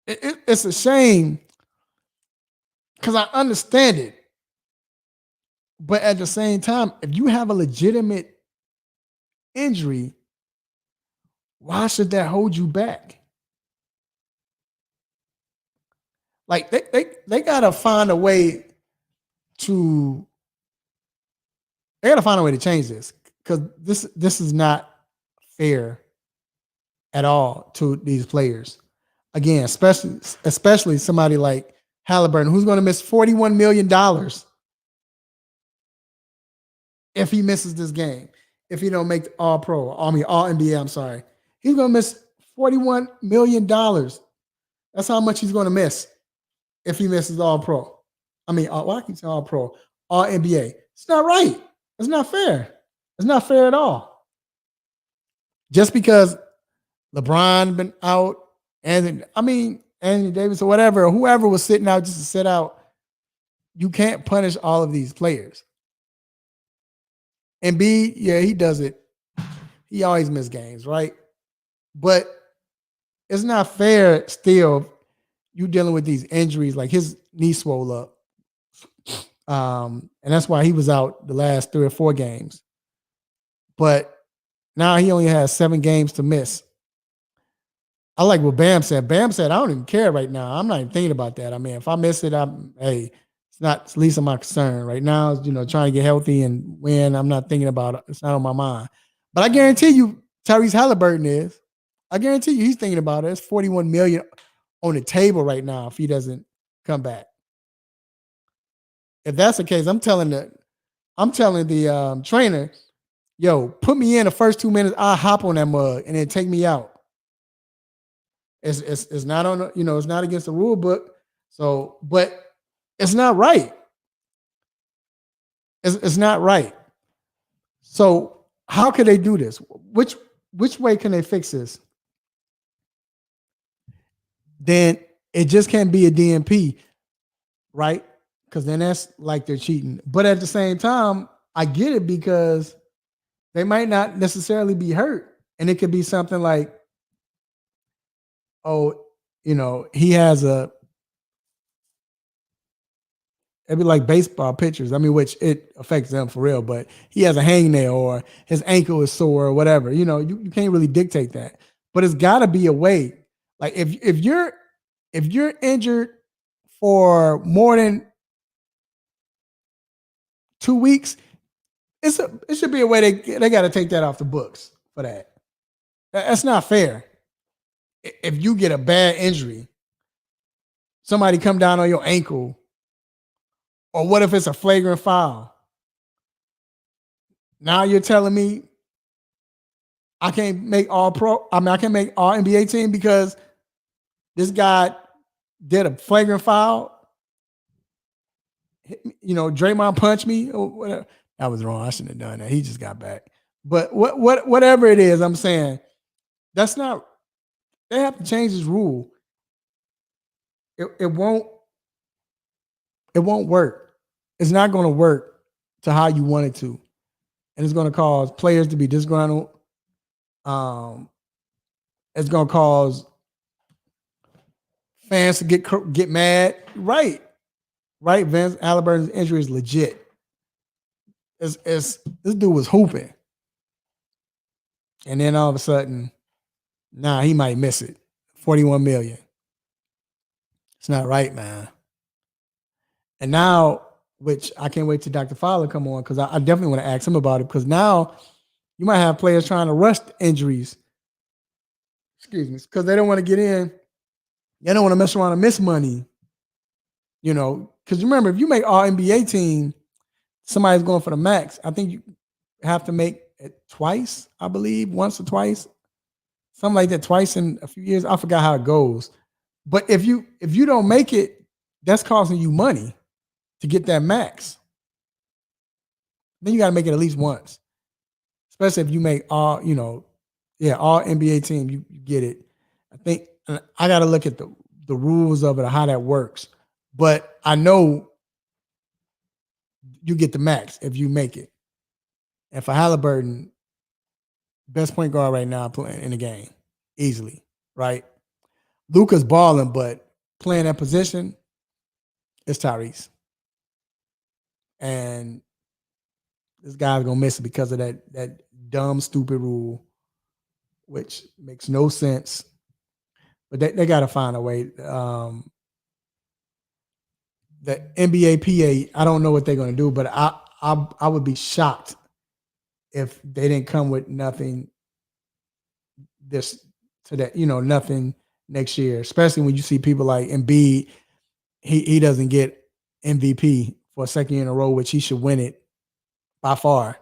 Speaker 1: It's a shame because I understand it. But at the same time, if you have a legitimate injury, why should that hold you back? Like they gotta find a way to change this because this is not fair at all to these players. Again, especially somebody like Halliburton, who's going to miss $41 million if he misses this game. If he don't make All Pro, I mean All NBA, I'm sorry, he's going to miss $41 million. That's how much he's going to miss if he misses All Pro. I mean, why can I say All Pro? All NBA. It's not right. It's not fair. It's not fair at all. Just because LeBron been out, and Anthony Davis or whatever, or whoever was sitting out just to sit out, you can't punish all of these players. And B, yeah, he does it. He always misses games, right? But it's not fair still. You dealing with these injuries, like his knee swole up. And that's why he was out the last 3 or 4 games. But now he only has 7 games to miss. I like what Bam said. Bam said, I don't even care right now. I'm not even thinking about that. I mean, if I miss it, it's not the least of my concern. Right now, trying to get healthy and win. I'm not thinking about it. It's not on my mind. But I guarantee you, Tyrese Halliburton is. I guarantee you he's thinking about it. It's $41 million on the table right now if he doesn't come back. If that's the case, I'm telling the trainer, yo, put me in the first 2 minutes. I'll hop on that mug and then take me out. It's not on, it's not against the rule book. So, but it's not right. It's not right. So how could they do this? Which way can they fix this? Then it just can't be a DNP, right? Because then that's like they're cheating. But at the same time, I get it because they might not necessarily be hurt. And it could be something like, he has it'd be like baseball pitchers. I mean, which it affects them for real, but he has a hangnail or his ankle is sore or whatever. You can't really dictate that. But it's gotta be a way. Like if you're injured for more than 2 weeks, it should be a way they gotta take that off the books for that. That's not fair. If you get a bad injury, somebody come down on your ankle, or what if it's a flagrant foul? Now you're telling me I can't make All Pro. I mean, I can't make All NBA team because this guy did a flagrant foul. Draymond punched me or whatever. That was wrong. I shouldn't have done that. He just got back. But whatever it is, I'm saying that's not. They have to change this rule. It won't work. It's not going to work to how you want it to. And it's going to cause players to be disgruntled. It's going to cause fans to get mad. Right. Vince Halliburton's injury is legit. This dude was hooping. And then all of a sudden, he might miss it. $41 million. It's not right, man. And now, which I can't wait till Dr. Fowler come on because I definitely want to ask him about it because now you might have players trying to rush injuries. Excuse me, because they don't want to get in. They don't want to mess around and miss money. Because remember, if you make All NBA team, somebody's going for the max. I think you have to make it twice, I believe, once or twice. Something like that, twice in a few years. I forgot how it goes. But if you don't make it, that's costing you money to get that max. Then you got to make it at least once. Especially if you make all NBA team, you get it. I think I got to look at the rules of it, how that works. But I know you get the max if you make it. And for Halliburton, best point guard right now playing in the game, easily, right? Luka's balling, but playing that position is Tyrese. And this guy's gonna miss it because of that dumb, stupid rule, which makes no sense. But they got to find a way. the NBA PA, I don't know what they're going to do, but I would be shocked if they didn't come with nothing nothing next year, especially when you see people like Embiid. He doesn't get MVP for a second year in a row, which he should win it by far.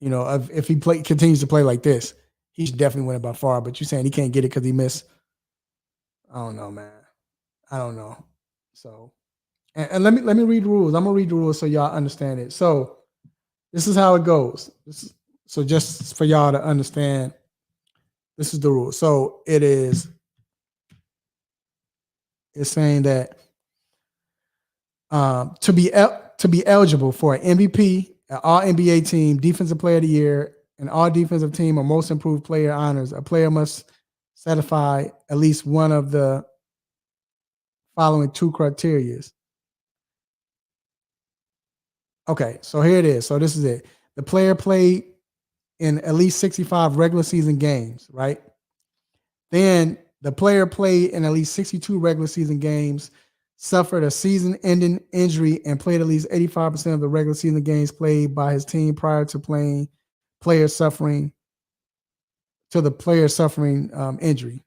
Speaker 1: If he continues to play like this, he should definitely win it by far. But you're saying he can't get it because he missed. I don't know, man. I don't know. So, and let me read the rules. I'm gonna read the rules so y'all understand it. So, this is how it goes. So just for y'all to understand, this is the rule. So it's saying that to be eligible for an MVP, an All NBA team, Defensive Player of the Year, and All Defensive Team or Most Improved Player honors, a player must satisfy at least one of the following two criteria. Okay, so here it is. So this is it. The player played in at least 65 regular season games, right? Then the player played in at least 62 regular season games, suffered a season-ending injury, and played at least 85% of the regular season games played by his team prior to the player suffering injury.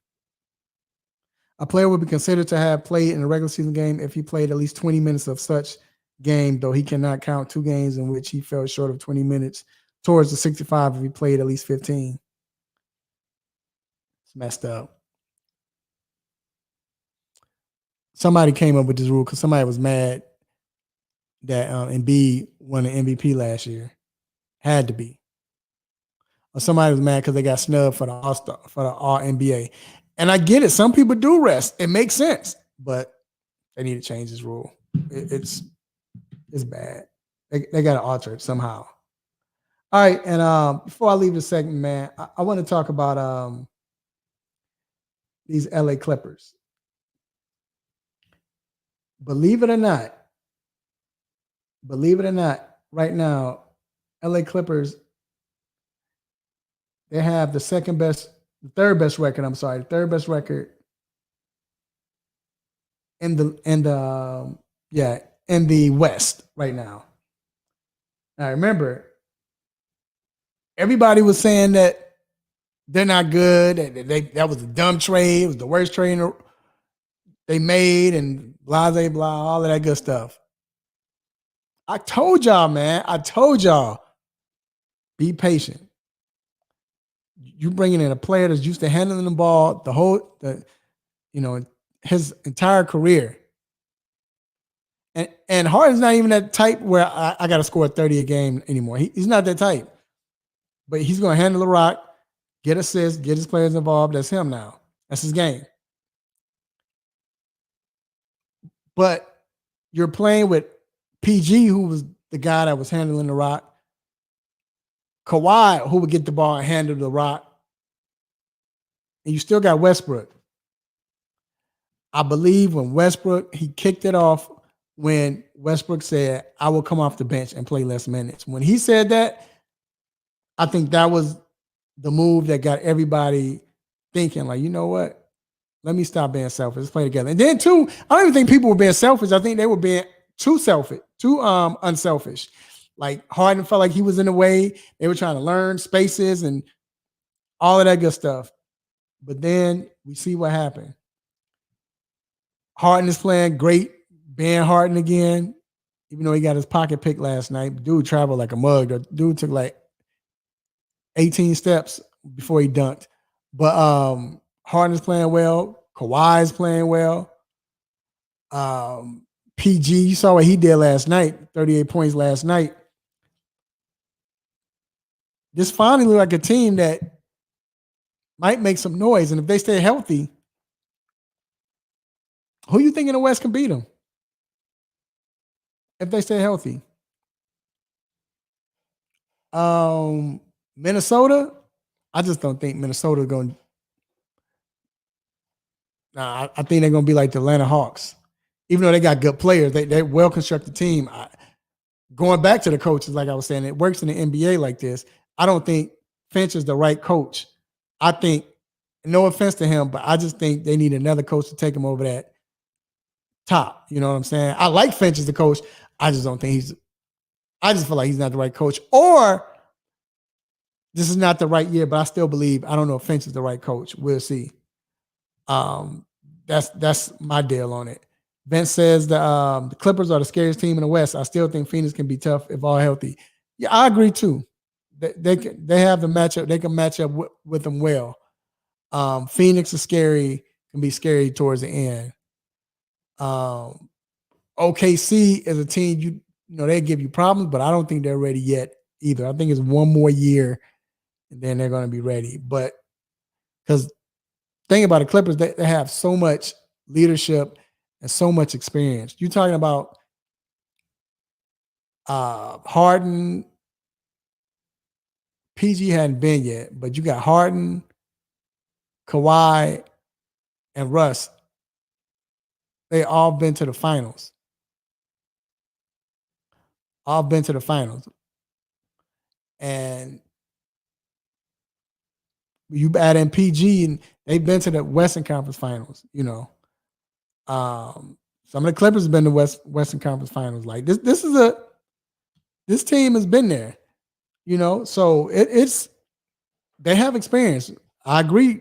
Speaker 1: A player would be considered to have played in a regular season game if he played at least 20 minutes of such game, though he cannot count 2 games in which he fell short of 20 minutes towards the 65 if he played at least 15. It's messed up. Somebody came up with this rule because somebody was mad that Embiid won an MVP last year. Had to be. Or somebody was mad because they got snubbed for the All NBA. And I get it. Some people do rest. It makes sense. But they need to change this rule. It's bad. They got to alter it somehow. All right. And before I leave the segment, man, I want to talk about these LA Clippers. Believe it or not, right now, LA Clippers, they have the third best record in the West right now. Now remember, everybody was saying that they're not good. That was a dumb trade. It was the worst trade they made, and blah, blah, blah, all of that good stuff. I told y'all, man. Be patient. You bringing in a player that's used to handling the ball his entire career. And Harden's not even that type where I got to score 30 a game anymore. He's not that type. But he's going to handle the rock, get assists, get his players involved. That's him now. That's his game. But you're playing with PG, who was the guy that was handling the rock. Kawhi, who would get the ball and handle the rock. And you still got Westbrook. I believe when Westbrook, he kicked it off when Westbrook said, I will come off the bench and play less minutes. When he said that, I think that was the move that got everybody thinking, like, you know what? Let me stop being selfish. Let's play together. And then, too, I don't even think people were being selfish. I think they were being too selfish, too unselfish. Like, Harden felt like he was in the way. They were trying to learn spaces and all of that good stuff. But then we see what happened. Harden is playing great. Ben Harden again, even though he got his pocket picked last night. Dude traveled like a mug. The dude took like 18 steps before he dunked. But Harden is playing well. Kawhi is playing well. PG, you saw what he did last night, 38 points last night. This finally looked like a team that might make some noise. And if they stay healthy, who you think in the West can beat them? If they stay healthy. Minnesota, I just don't think Minnesota's going to. Nah, I think they're going to be like the Atlanta Hawks. Even though they got good players, they're well-constructed team. Going back to the coaches, like I was saying, it works in the NBA like this. I don't think Finch is the right coach. I think, no offense to him, but I just think they need another coach to take him over that top. You know what I'm saying? I like Finch as the coach. I just don't think I just feel like he's not the right coach. Or this is not the right year, but I still believe, I don't know if Finch is the right coach. We'll see. That's my deal on it. Vince says the Clippers are the scariest team in the West. I still think Phoenix can be tough if all healthy. Yeah, I agree too. They have the matchup. They can match up with them well. Phoenix is scary, can be scary towards the end. OKC is a team you know they give you problems, but I don't think they're ready yet either. I think it's one more year, and then they're going to be ready. But because think about the Clippers, they have so much leadership and so much experience. You're talking about Harden. PG hadn't been yet, but you got Harden, Kawhi, and Russ. They all been to the finals. All been to the finals. And you add in PG, and they've been to the Western Conference Finals. You know, some of the Clippers have been to Western Conference Finals. Like this team has been there. You know, so it's they have experience. I agree,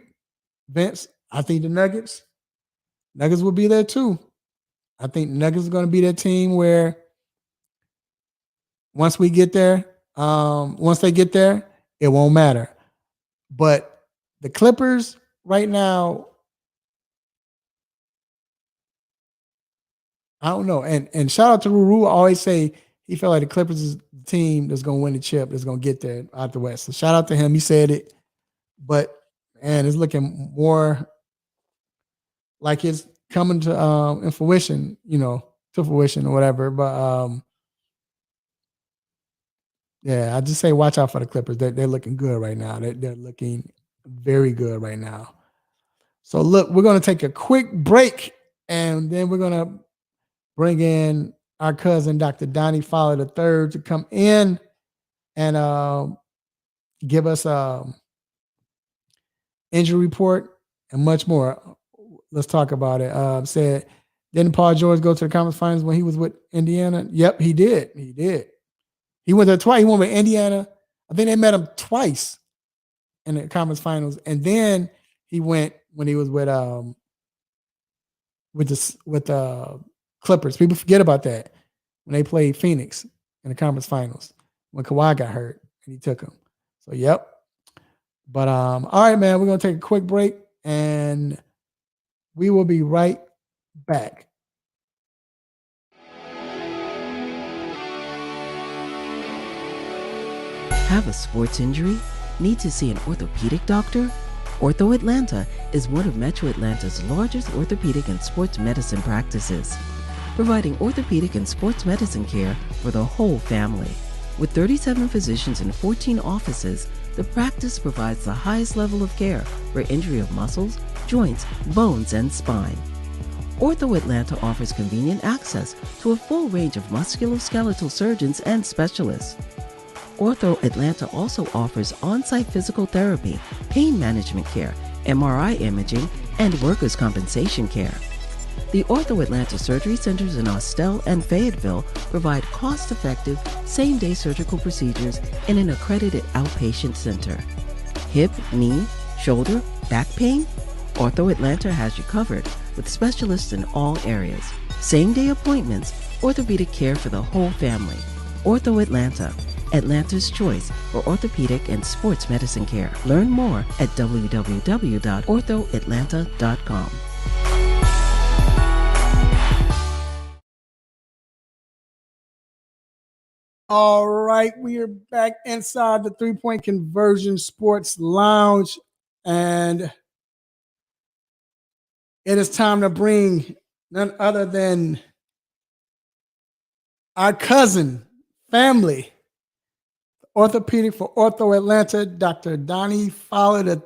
Speaker 1: Vince. I think the Nuggets will be there too. I think Nuggets are going to be that team where once we get there, once they get there, it won't matter. But the Clippers right now, I don't know. And shout out to Ruru. I always say he felt like the Clippers is the team that's going to win the chip, that's going to get there out the West. So shout out to him. He said it. But, man, it's looking more like it's coming to in fruition, you know, to fruition or whatever. But, yeah, I just say watch out for the Clippers. They're looking good right now. They're looking very good right now. So, look, we're going to take a quick break, and then we're going to bring in our cousin, Dr. Donnie Fowler III, to come in and give us injury report and much more. Let's talk about it. Said, didn't Paul George go to the conference finals when he was with Indiana? Yep, he did. He did. He went there twice. He went with Indiana. I think they met him twice in the conference finals. And then he went when he was with the Clippers. People forget about that when they played Phoenix in the conference finals when Kawhi got hurt and he took him. So yep. But all right, man, we're gonna take a quick break and we will be right back.
Speaker 9: Have a sports injury? Need to see an orthopedic doctor? Ortho Atlanta is one of Metro Atlanta's largest orthopedic and sports medicine practices, providing orthopedic and sports medicine care for the whole family. With 37 physicians and 14 offices, the practice provides the highest level of care for injury of muscles, joints, bones, and spine. Ortho Atlanta offers convenient access to a full range of musculoskeletal surgeons and specialists. Ortho Atlanta also offers on-site physical therapy, pain management care, MRI imaging, and workers' compensation care. The Ortho Atlanta surgery centers in Austell and Fayetteville provide cost-effective, same-day surgical procedures in an accredited outpatient center. Hip, knee, shoulder, back pain? Ortho Atlanta has you covered with specialists in all areas. Same-day appointments, orthopedic care for the whole family. Ortho Atlanta, Atlanta's choice for orthopedic and sports medicine care. Learn more at www.orthoatlanta.com.
Speaker 1: All right, we are back inside the 3-point conversion sports lounge, and it is time to bring none other than our cousin, family, orthopedic for Ortho Atlanta, Dr. Donnie Fowler III.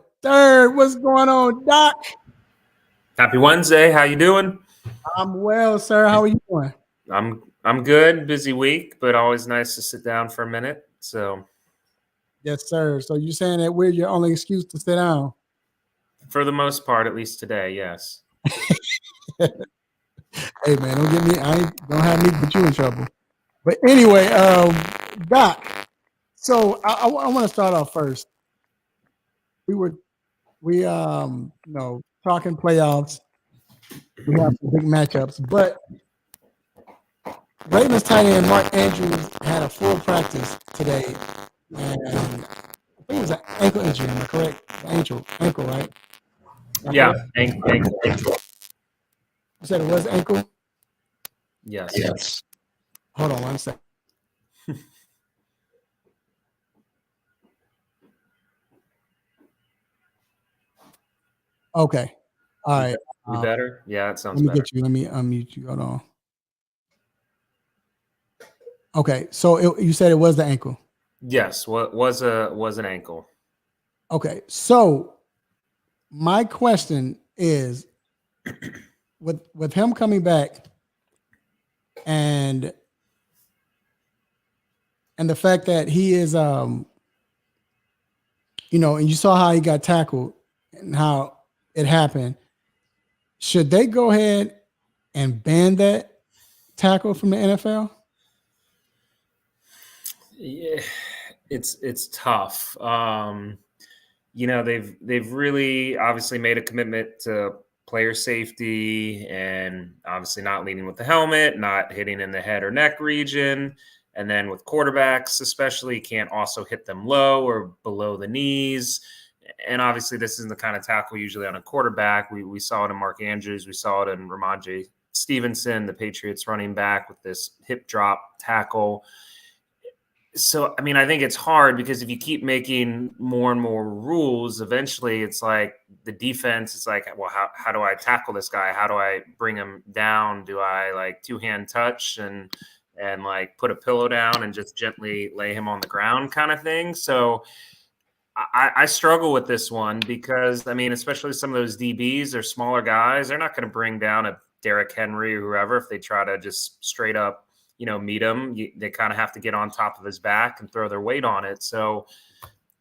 Speaker 1: What's going on, Doc?
Speaker 10: Happy Wednesday. How you doing?
Speaker 1: I'm well, sir. How are you doing?
Speaker 10: I'm good. Busy week, but always nice to sit down for a minute. So,
Speaker 1: yes, sir. So you're saying that we're your only excuse to sit down?
Speaker 10: For the most part, at least today, yes.
Speaker 1: Hey man, don't get me. Don't have me put you in trouble. But anyway, Doc. So I want to start off first. We talking playoffs. We have some big matchups, but Ravens tight end Mark Andrews had a full practice today, and I think it was an ankle injury. Am I correct? Ankle, right?
Speaker 10: Yeah, ankle.
Speaker 1: You said it was ankle.
Speaker 10: Yes.
Speaker 1: Hold on one second. Okay. All right.
Speaker 10: You better? Yeah, it sounds
Speaker 1: Let me
Speaker 10: better.
Speaker 1: get you. Let me unmute you. Hold on. Okay. So you said it was the ankle.
Speaker 10: Yes, what was an ankle.
Speaker 1: Okay. So my question is, with him coming back and the fact that he is and you saw how he got tackled and how it happened, should they go ahead and ban that tackle from the NFL?
Speaker 10: Yeah, it's tough. They've really obviously made a commitment to player safety and obviously not leading with the helmet, not hitting in the head or neck region. And then with quarterbacks, especially, can't also hit them low or below the knees. And obviously, this isn't the kind of tackle usually on a quarterback. We saw it in Mark Andrews. We saw it in Ramondre Stevenson, the Patriots running back, with this hip drop tackle. So, I mean, I think it's hard because if you keep making more and more rules, eventually it's like the defense is like, well, how do I tackle this guy? How do I bring him down? Do I like two-hand touch and like put a pillow down and just gently lay him on the ground kind of thing? So I struggle with this one because, I mean, especially some of those DBs are smaller guys. They're not going to bring down a Derrick Henry or whoever if they try to just straight up meet him. They kind of have to get on top of his back and throw their weight on it. So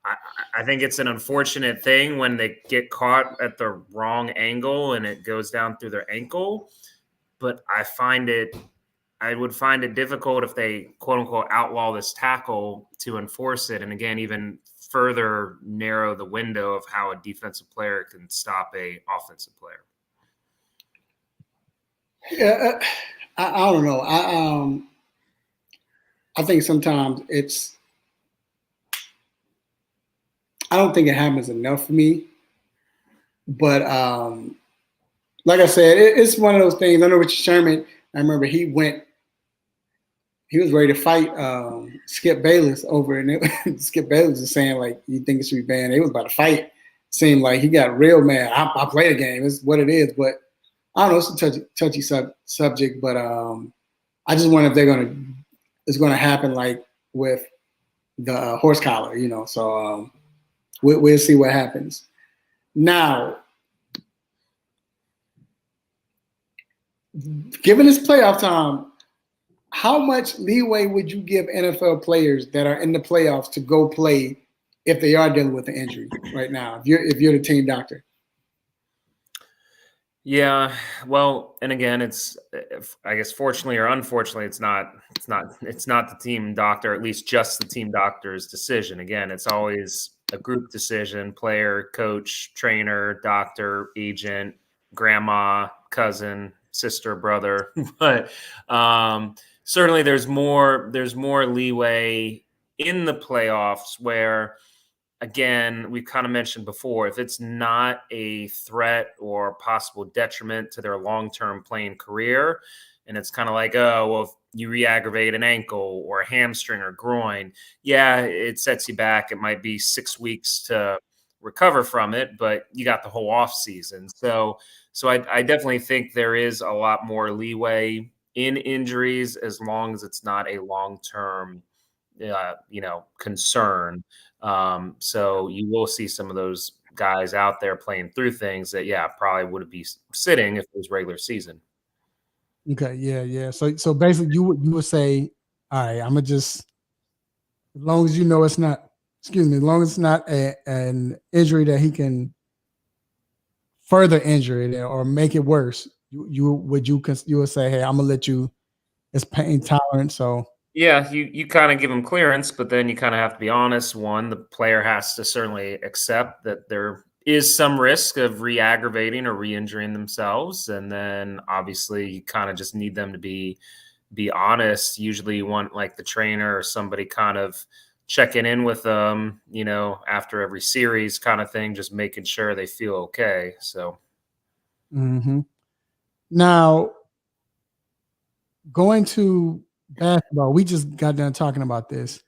Speaker 10: I think it's an unfortunate thing when they get caught at the wrong angle and it goes down through their ankle. But I would find it difficult if they quote unquote outlaw this tackle to enforce it. And again, even further narrow the window of how a defensive player can stop a offensive player.
Speaker 1: Yeah, I don't know. I think sometimes I don't think it happens enough for me. But like I said, it's one of those things. I know Richard Sherman. I remember he was ready to fight Skip Bayless over, and Skip Bayless is saying like, "You think it should be banned?" They was about to fight. Seemed like he got real mad. I play the game. It's what it is, but I don't know. It's a touchy subject, but I just wonder if it's gonna happen like with the horse collar, So we'll see what happens. Now, given this playoff time, how much leeway would you give NFL players that are in the playoffs to go play if they are dealing with an injury right now? If you're the team doctor.
Speaker 10: Yeah, well, and again, it's I guess fortunately or unfortunately, it's not the team doctor, at least just the team doctor's decision. Again, it's always a group decision: player, coach, trainer, doctor, agent, grandma, cousin, sister, brother. But certainly, there's more leeway in the playoffs where, again, we've kind of mentioned before, if it's not a threat or possible detriment to their long-term playing career, and it's kind of like, oh, well, if you re-aggravate an ankle or a hamstring or groin, yeah, it sets you back. It might be 6 weeks to recover from it, but you got the whole off season. So I definitely think there is a lot more leeway in injuries as long as it's not a long-term, concern. So you will see some of those guys out there playing through things that, probably would be sitting if it was regular season.
Speaker 1: Okay, yeah. So basically, you would say, all right, I'm gonna just, as long as it's not, excuse me, as long as it's not an injury that he can further injure it or make it worse, You would say, hey, I'm gonna let you. It's pain tolerant, so
Speaker 10: Yeah, you kind of give them clearance, but then you kind of have to be honest. One, the player has to certainly accept that there is some risk of re-aggravating or re-injuring themselves, and then obviously you kind of just need them to be honest. Usually, you want like the trainer or somebody kind of checking in with them, after every series, kind of thing, just making sure they feel okay. So.
Speaker 1: hmm now going to basketball, we just got done talking about this,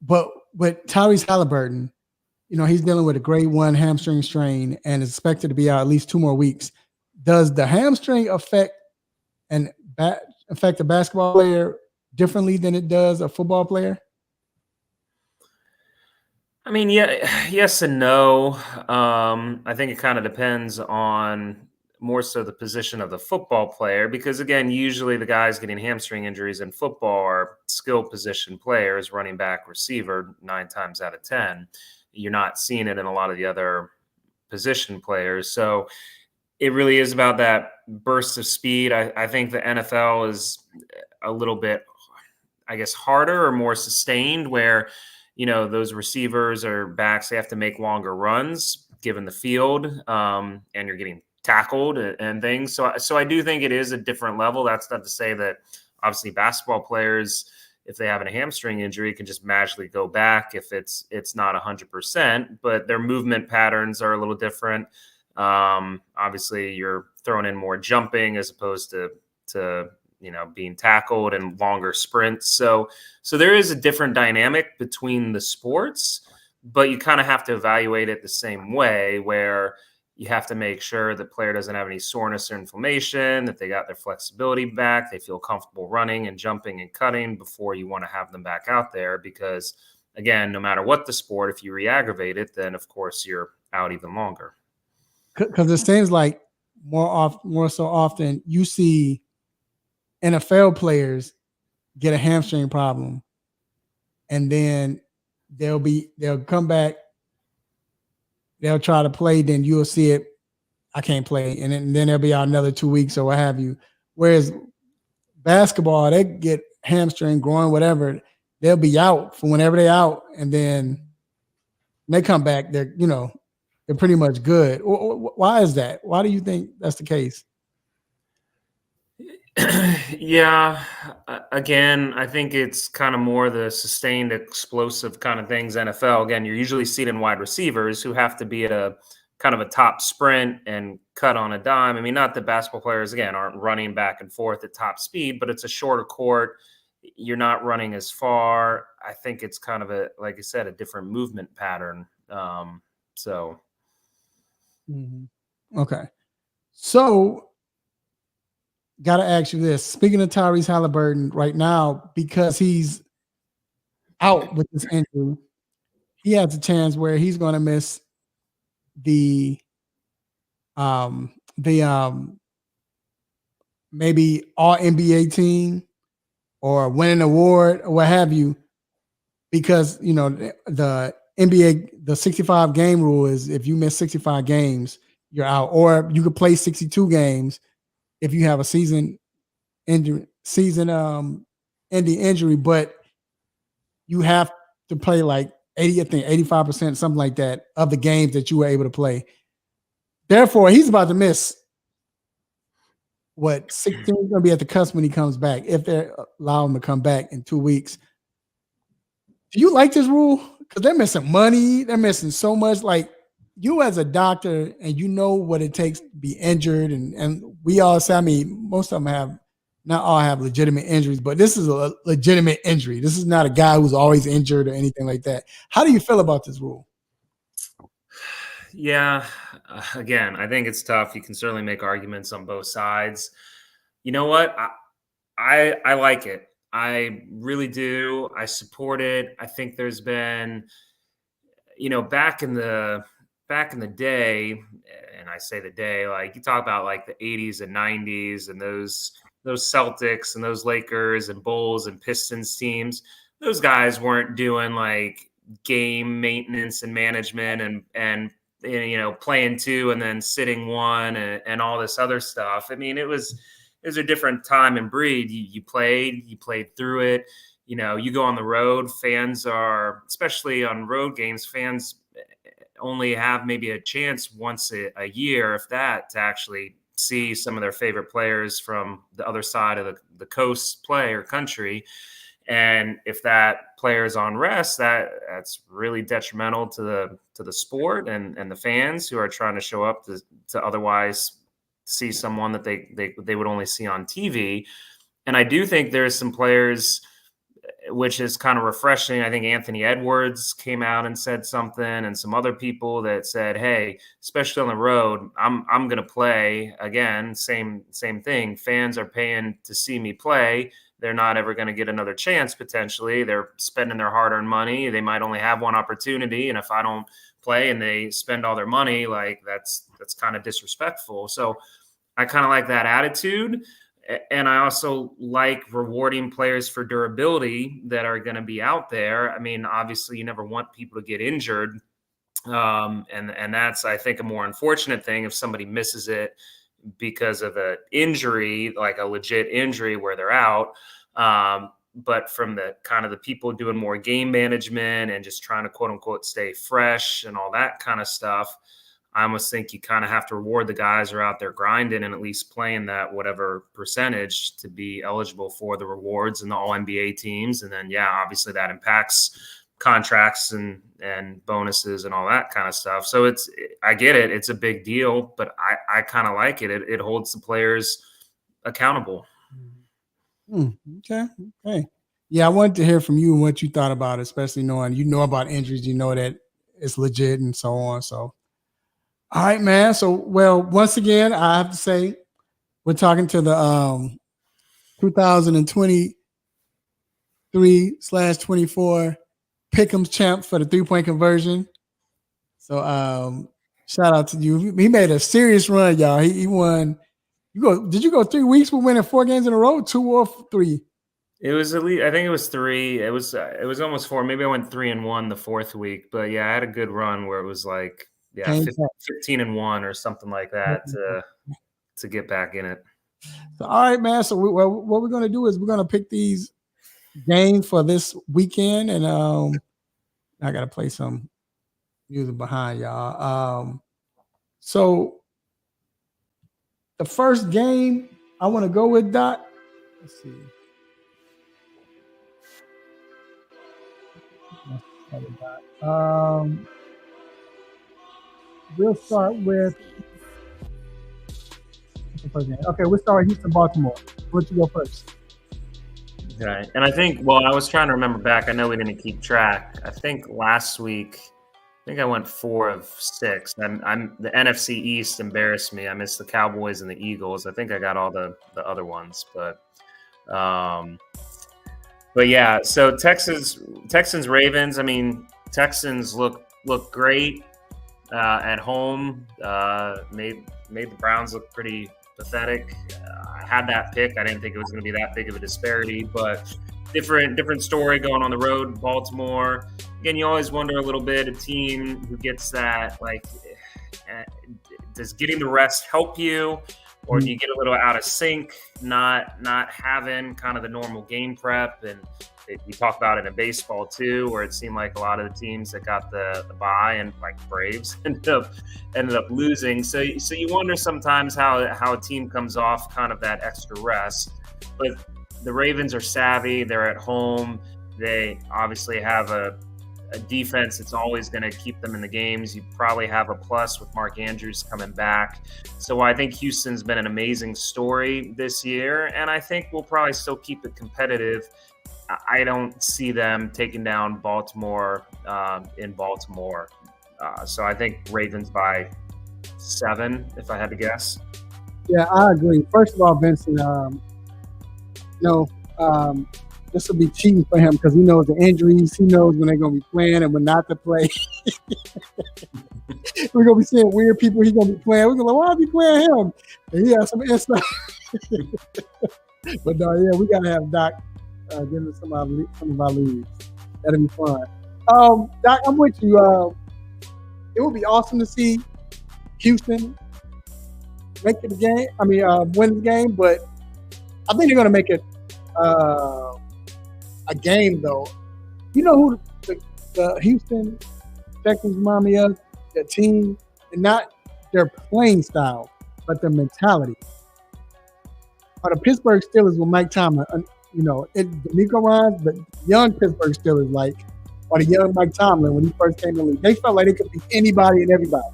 Speaker 1: but with Tyrese Halliburton, he's dealing with a grade 1 hamstring strain and is expected to be out at least 2 more weeks. Does the hamstring and affect a basketball player differently than it does a football player?
Speaker 10: I mean, yeah, yes and no. I think it kind of depends on more so the position of the football player, because again, usually the guys getting hamstring injuries in football are skill position players, running back, receiver, 9 times out of 10. You're not seeing it in a lot of the other position players. So it really is about that burst of speed. I think the NFL is a little bit, I guess, harder or more sustained, where those receivers or backs, they have to make longer runs given the field, and you're getting tackled and things. So I do think it is a different level. That's not to say that obviously basketball players, if they have a hamstring injury, can just magically go back if it's not 100%, but their movement patterns are a little different. Obviously, you're throwing in more jumping as opposed to being tackled and longer sprints. So there is a different dynamic between the sports, but you kind of have to evaluate it the same way, where you have to make sure the player doesn't have any soreness or inflammation, that they got their flexibility back, they feel comfortable running and jumping and cutting before you want to have them back out there. Because again, no matter what the sport, if you re-aggravate it, then of course you're out even longer.
Speaker 1: Because it seems like more so often you see NFL players get a hamstring problem, and then they'll come back, they'll try to play, then you'll see it. I can't play, and then they'll be out another 2 weeks or what have you. Whereas basketball, they get hamstring, groin, whatever, they'll be out for whenever they're out, and then when they come back, they're pretty much good. Why is that? Why do you think that's the case?
Speaker 10: Yeah. Again, I think it's kind of more the sustained, explosive kind of things. NFL, again, you're usually seeing wide receivers who have to be at a kind of a top sprint and cut on a dime. I mean, not that basketball players, again, aren't running back and forth at top speed, but it's a shorter court. You're not running as far. I think it's kind of like I said, a different movement pattern. So.
Speaker 1: Okay. So got to ask you this. Speaking of Tyrese Halliburton right now, because he's out with this injury, he has a chance where he's going to miss the maybe all NBA team or win an award or what have you, because the NBA, the 65 game rule is if you miss 65 games, you're out, or you could play 62 games if you have a season ending injury, but you have to play like 80, I think 85%, something like that, of the games that you were able to play. Therefore, he's about to miss 16. He's going to be at the cusp when he comes back, if they allow him to come back in 2 weeks. Do you like this rule? Because they're missing money. They're missing so much. Like, you as a doctor, and you know what it takes to be injured. And we all say, I mean, most of them not all have legitimate injuries, but this is a legitimate injury. This is not a guy who's always injured or anything like that. How do you feel about this rule?
Speaker 10: Yeah, again, I think it's tough. You can certainly make arguments on both sides. You know what? I like it. I really do. I support it. I think there's been, back in the day, and I say the day, like you talk about like the 80s and 90s and those Celtics and those Lakers and Bulls and Pistons teams. Those guys weren't doing like game maintenance and management and playing 2 and then sitting 1 and all this other stuff. I mean, it was a different time and breed. You played through it. You go on the road, fans are, especially on road games, fans only have maybe a chance once a year, if that, to actually see some of their favorite players from the other side of the coast play or country. And if that player is on rest, that's really detrimental to the sport and the fans who are trying to show up to otherwise see someone that they would only see on TV. And I do think there's some players, which is kind of refreshing. I think Anthony Edwards came out and said something, and some other people that said, "Hey, especially on the road, I'm going to play again." Same thing. Fans are paying to see me play. They're not ever going to get another chance. Potentially, they're spending their hard-earned money. They might only have one opportunity, and if I don't play and they spend all their money, like that's kind of disrespectful. So I kind of like that attitude. And I also like rewarding players for durability that are going to be out there. I mean, obviously, you never want people to get injured. And that's, I think, a more unfortunate thing if somebody misses it because of an injury, like a legit injury where they're out. But from the kind of the people doing more game management and just trying to, quote unquote, stay fresh and all that kind of stuff, I almost think you kind of have to reward the guys who are out there grinding and at least playing that whatever percentage to be eligible for the rewards and the all NBA teams. And then, yeah, obviously that impacts contracts and bonuses and all that kind of stuff. So I get it. It's a big deal, but I kind of like it. It holds the players accountable.
Speaker 1: Okay. Yeah, I wanted to hear from you and what you thought about it, especially knowing about injuries, that it's legit and so on. So, all right, man. So, well, once again, I have to say we're talking to the 2023/24 Pick'ems champ for the 3-point conversion. So, shout out to you. He made a serious run, y'all. He won. Did you go 3 weeks with winning 4 games in a row, 2 or 3?
Speaker 10: It was at least, I think it was 3. It was almost 4. Maybe I went 3-1 the 4th week, but yeah, I had a good run where it was like 15-1 or something like that to get back in it.
Speaker 1: So, all right, man. So what we're gonna do is we're gonna pick these games for this weekend, and I gotta play some music behind y'all. So the first game I want to go with, Doc. Let's see. We'll start with the first game. Okay, we'll start with Houston, Baltimore. Why don't you go first?
Speaker 10: Okay. And I think, well, I was trying to remember back. I know we didn't keep track. I think last week, I went 4 of 6. I'm the NFC East embarrassed me. I missed the Cowboys and the Eagles. I think I got all the other ones, but yeah. So Texans, Ravens. I mean, Texans look great at home. Made the Browns look pretty pathetic. I had that pick. I didn't think it was going to be that big of a disparity, but different story going on the road. Baltimore. Again, you always wonder a little bit, a team who gets that, like, does getting the rest help you, or do you get a little out of sync, not having kind of the normal game prep? And we talk about it in baseball too, where it seemed like a lot of the teams that got the bye, and like Braves ended up losing. So you wonder sometimes how a team comes off kind of that extra rest. But the Ravens are savvy. They're at home. They obviously have a defense that's always going to keep them in the games. You probably have a plus with Mark Andrews coming back. So I think Houston's been an amazing story this year, and I think we'll probably still keep it competitive. I don't see them taking down Baltimore in Baltimore. So I think Ravens by 7, if I had to guess.
Speaker 1: Yeah, I agree. First of all, Vincent, this will be cheating for him because he knows the injuries. He knows when they're going to be playing and when not to play. We're going to be seeing weird people he's going to be playing. We're going to be like, why are we playing him? And he has some insight. But no, yeah, we got to have Doc give us some of our leads. That'll be fun. Doc, I'm with you. it would be awesome to see Houston make it the game. Win the game, but I think they're going to make it a game, though. You know who the Houston Texans remind me of? The team, and not their playing style, but their mentality. Or the Pittsburgh Steelers with Mike Tomlin, D'Amico Ryans, but young Pittsburgh Steelers, or the young Mike Tomlin when he first came in the league, they felt like they could beat anybody and everybody.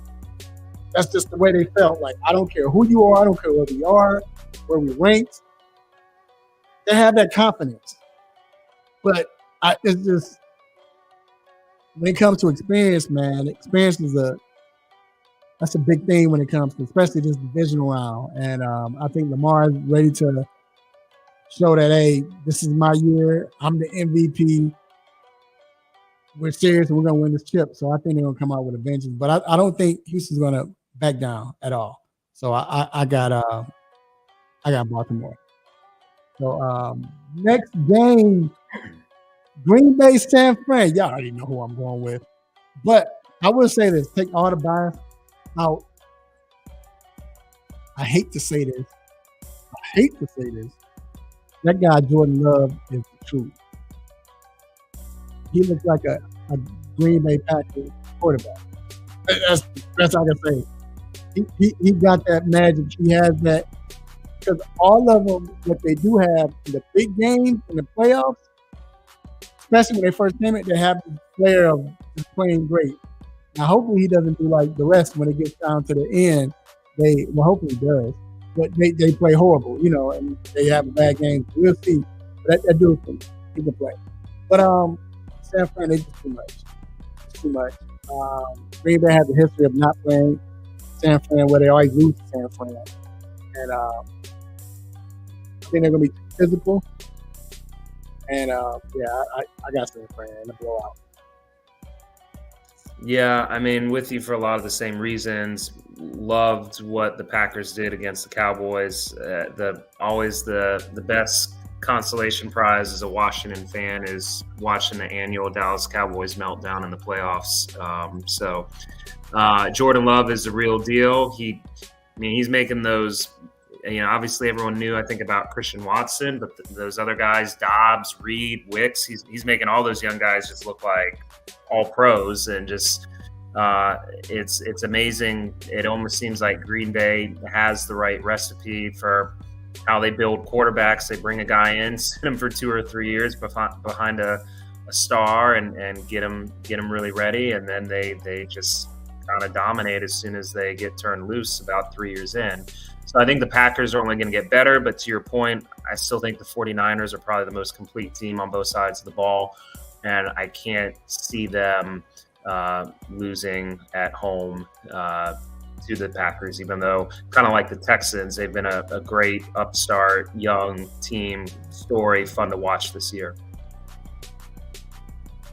Speaker 1: That's just the way they felt. Like, I don't care who you are, I don't care where we are, where we ranked. They have that confidence. But it's just, when it comes to experience, man, experience that's a big thing when it comes to, especially this divisional round. And I think Lamar is ready to show that, hey, this is my year. I'm the MVP. We're serious and we're going to win this chip. So I think they're going to come out with a vengeance. But I don't think Houston's going to back down at all. So I got Baltimore. So next game, Green Bay, San Fran. Y'all already know who I'm going with. But I will say this, take all the bias out. I hate to say this. That guy, Jordan Love, is the truth. He looks like a Green Bay Packers quarterback. That's all I can say. He got that magic. He has that. Because all of them, what they do have in the big games, in the playoffs, especially when they first came in, they have the flair of just playing great. Now, hopefully he doesn't do like the rest when it gets down to the end. Hopefully he does. But they play horrible, and they have a bad game. We'll see. But that dude he can play. But San Fran, they just too much. It's too much. Green Bay has a history of not playing San Fran where they always lose to San Fran. And I think they're going to be too physical. And, I got San Fran in the blowout.
Speaker 10: Yeah, with you for a lot of the same reasons. Loved what the Packers did against the Cowboys. The best consolation prize as a Washington fan is watching the annual Dallas Cowboys meltdown in the playoffs. Jordan Love is the real deal. He's making those. Obviously everyone knew, I think, about Christian Watson, but those other guys, Dobbs, Reed, Wicks, he's making all those young guys just look like all pros, and just it's amazing. It almost seems like Green Bay has the right recipe for how they build quarterbacks. They bring a guy in, sit him for 2 or 3 years behind a star, and get him really ready, and then they just kind of dominate as soon as they get turned loose about 3 years in. So I think the Packers are only going to get better, but to your point, I still think the 49ers are probably the most complete team on both sides of the ball, and I can't see them losing at home to the Packers, even though, kind of like the Texans, they've been a great upstart, young team story, fun to watch this year.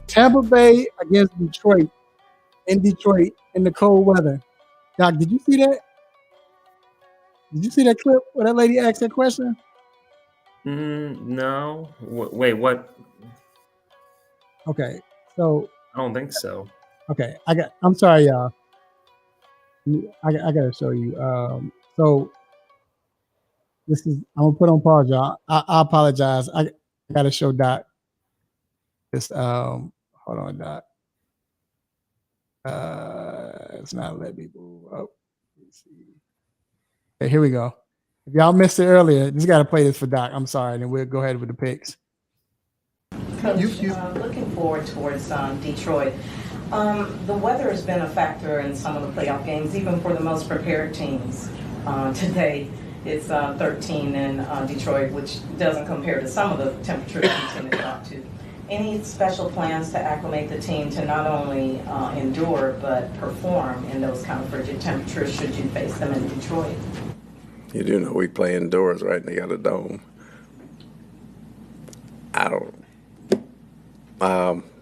Speaker 1: Tampa Bay against Detroit, in the cold weather. Doc, did you see that? Did you see that clip where that lady asked that question?
Speaker 10: No. Wait, what?
Speaker 1: Okay, so
Speaker 10: I don't think so.
Speaker 1: Okay, I'm sorry, y'all. I gotta show you. So this is, I'm gonna put on pause, y'all. I apologize. I gotta show Doc this. Hold on, Doc. It's not letting me move up. Let's see. Okay, here we go. If y'all missed it earlier, just got to play this for Doc. I'm sorry, and then we'll go ahead with the picks.
Speaker 8: Coach, looking forward towards Detroit. The weather has been a factor in some of the playoff games, even for the most prepared teams. Today, it's 13 in Detroit, which doesn't compare to some of the temperatures we tend to talk to. Any special plans to acclimate the team to not only endure but perform in those kind of frigid temperatures should you face them in Detroit?
Speaker 5: You do know we play indoors, right? And they got a dome.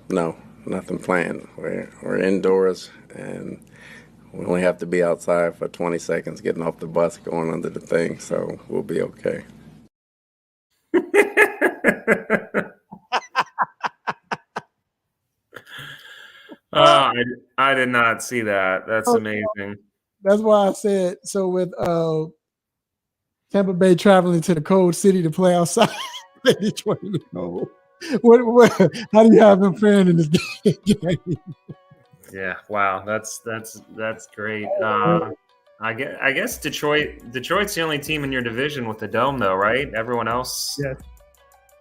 Speaker 5: No, nothing planned. We're indoors, and we only have to be outside for 20 seconds getting off the bus going under the thing, so we'll be okay.
Speaker 10: I did not see that. That's
Speaker 1: Oh,
Speaker 10: amazing.
Speaker 1: that's why I said so. With Tampa Bay traveling to the cold city to play outside, Detroit in the cold. What? How do you have him faring in this game?
Speaker 10: Yeah, wow, that's great. I guess Detroit's the only team in your division with the dome, though, right? Everyone else,
Speaker 1: Yes.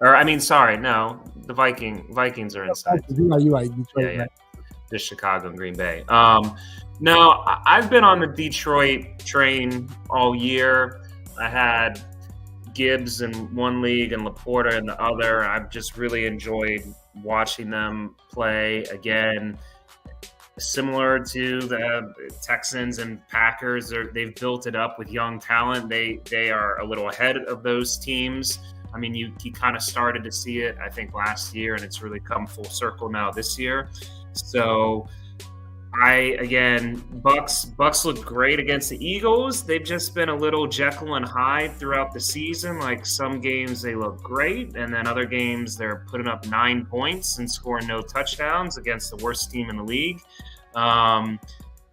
Speaker 10: or I mean, sorry, no, the Vikings are inside.
Speaker 1: You right, Detroit.
Speaker 10: Yeah,
Speaker 1: Right.
Speaker 10: Just Chicago and Green Bay. No, I've been on the Detroit train all year. I had Gibbs in one league and Laporta in the other. I've just really enjoyed watching them play again. Similar to the Texans and Packers, they've built it up with young talent. They are a little ahead of those teams. I mean, you kind of started to see it, I think, last year, and it's really come full circle now this year. So Bucks look great against the Eagles. They've just been a little Jekyll and Hyde throughout the season. Like some games they look great, and then other games they're putting up 9 points and scoring no touchdowns against the worst team in the league.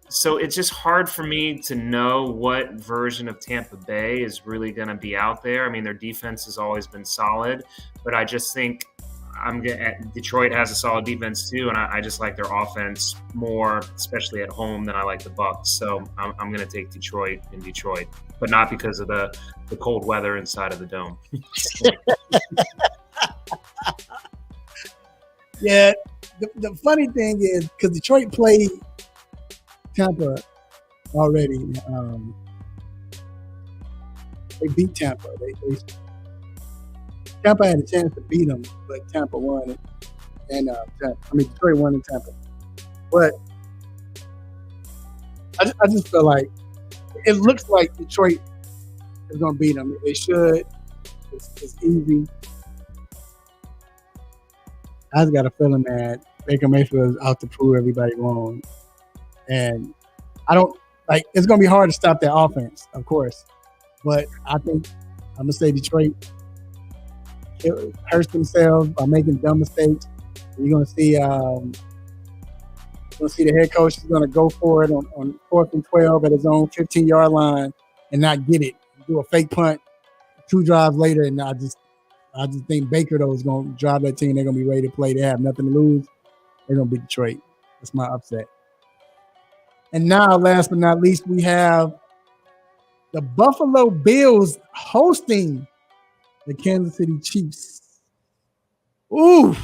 Speaker 10: So it's just hard for me to know what version of Tampa Bay is really going to be out there. I mean, their defense has always been solid, but I just think Detroit has a solid defense too, and I just like their offense more, especially at home, than I like the Bucks. So I'm going to take Detroit in Detroit, but not because of the cold weather inside of the dome.
Speaker 1: Yeah, the funny thing is because Detroit played Tampa already. They beat Tampa. Tampa had a chance to beat them, but Tampa won it. And Detroit won in Tampa. But I just feel like it looks like Detroit is going to beat them. They should. It's easy. I just got a feeling that Baker Mayfield is out to prove everybody wrong. And I don't like it's going to be hard to stop that offense, of course. But I think I'm going to say Detroit hurts themselves by making dumb mistakes. You're going to see the head coach is going to go for it on 4th and 12 at his own 15-yard line and not get it. Do a fake punt 2 drives later, and I just think Baker, though, is going to drive that team. They're going to be ready to play. They have nothing to lose. They're going to beat Detroit. That's my upset. And now, last but not least, we have the Buffalo Bills hosting the Kansas City Chiefs. Ooh.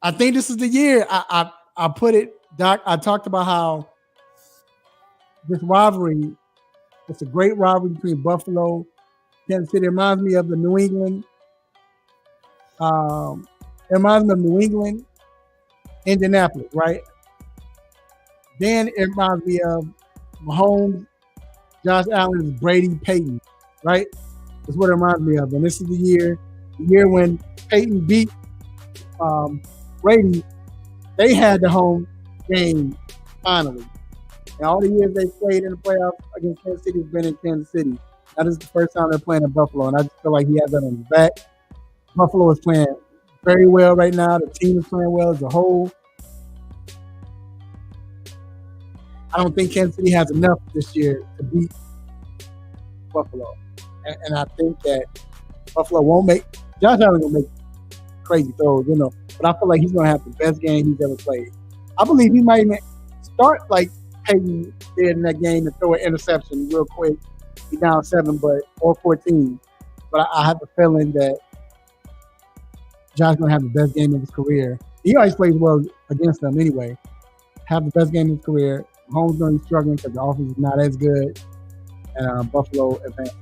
Speaker 1: I think this is the year. I put it, Doc. I talked about how this rivalry, it's a great rivalry between Buffalo, Kansas City. It reminds me of the New England. It reminds me of New England, Indianapolis, right? Then it reminds me of Mahomes, Josh Allen, Brady, Peyton, right? That's what it reminds me of. And this is the year when Peyton beat Brady. They had the home game finally. And all the years they played in the playoffs against Kansas City has been in Kansas City. Now this is the first time they're playing in Buffalo, and I just feel like he has that on his back. Buffalo is playing very well right now. The team is playing well as a whole. I don't think Kansas City has enough this year to beat Buffalo. And I think that Buffalo won't make – Josh Allen going to make crazy throws, but I feel like he's going to have the best game he's ever played. I believe he might even start like Peyton did in that game and throw an interception real quick. He's down 7 or 14. But I have the feeling that Josh's going to have the best game of his career. He always plays well against them anyway. Have the best game of his career. Mahomes going to be struggling because the offense is not as good. And Buffalo advances.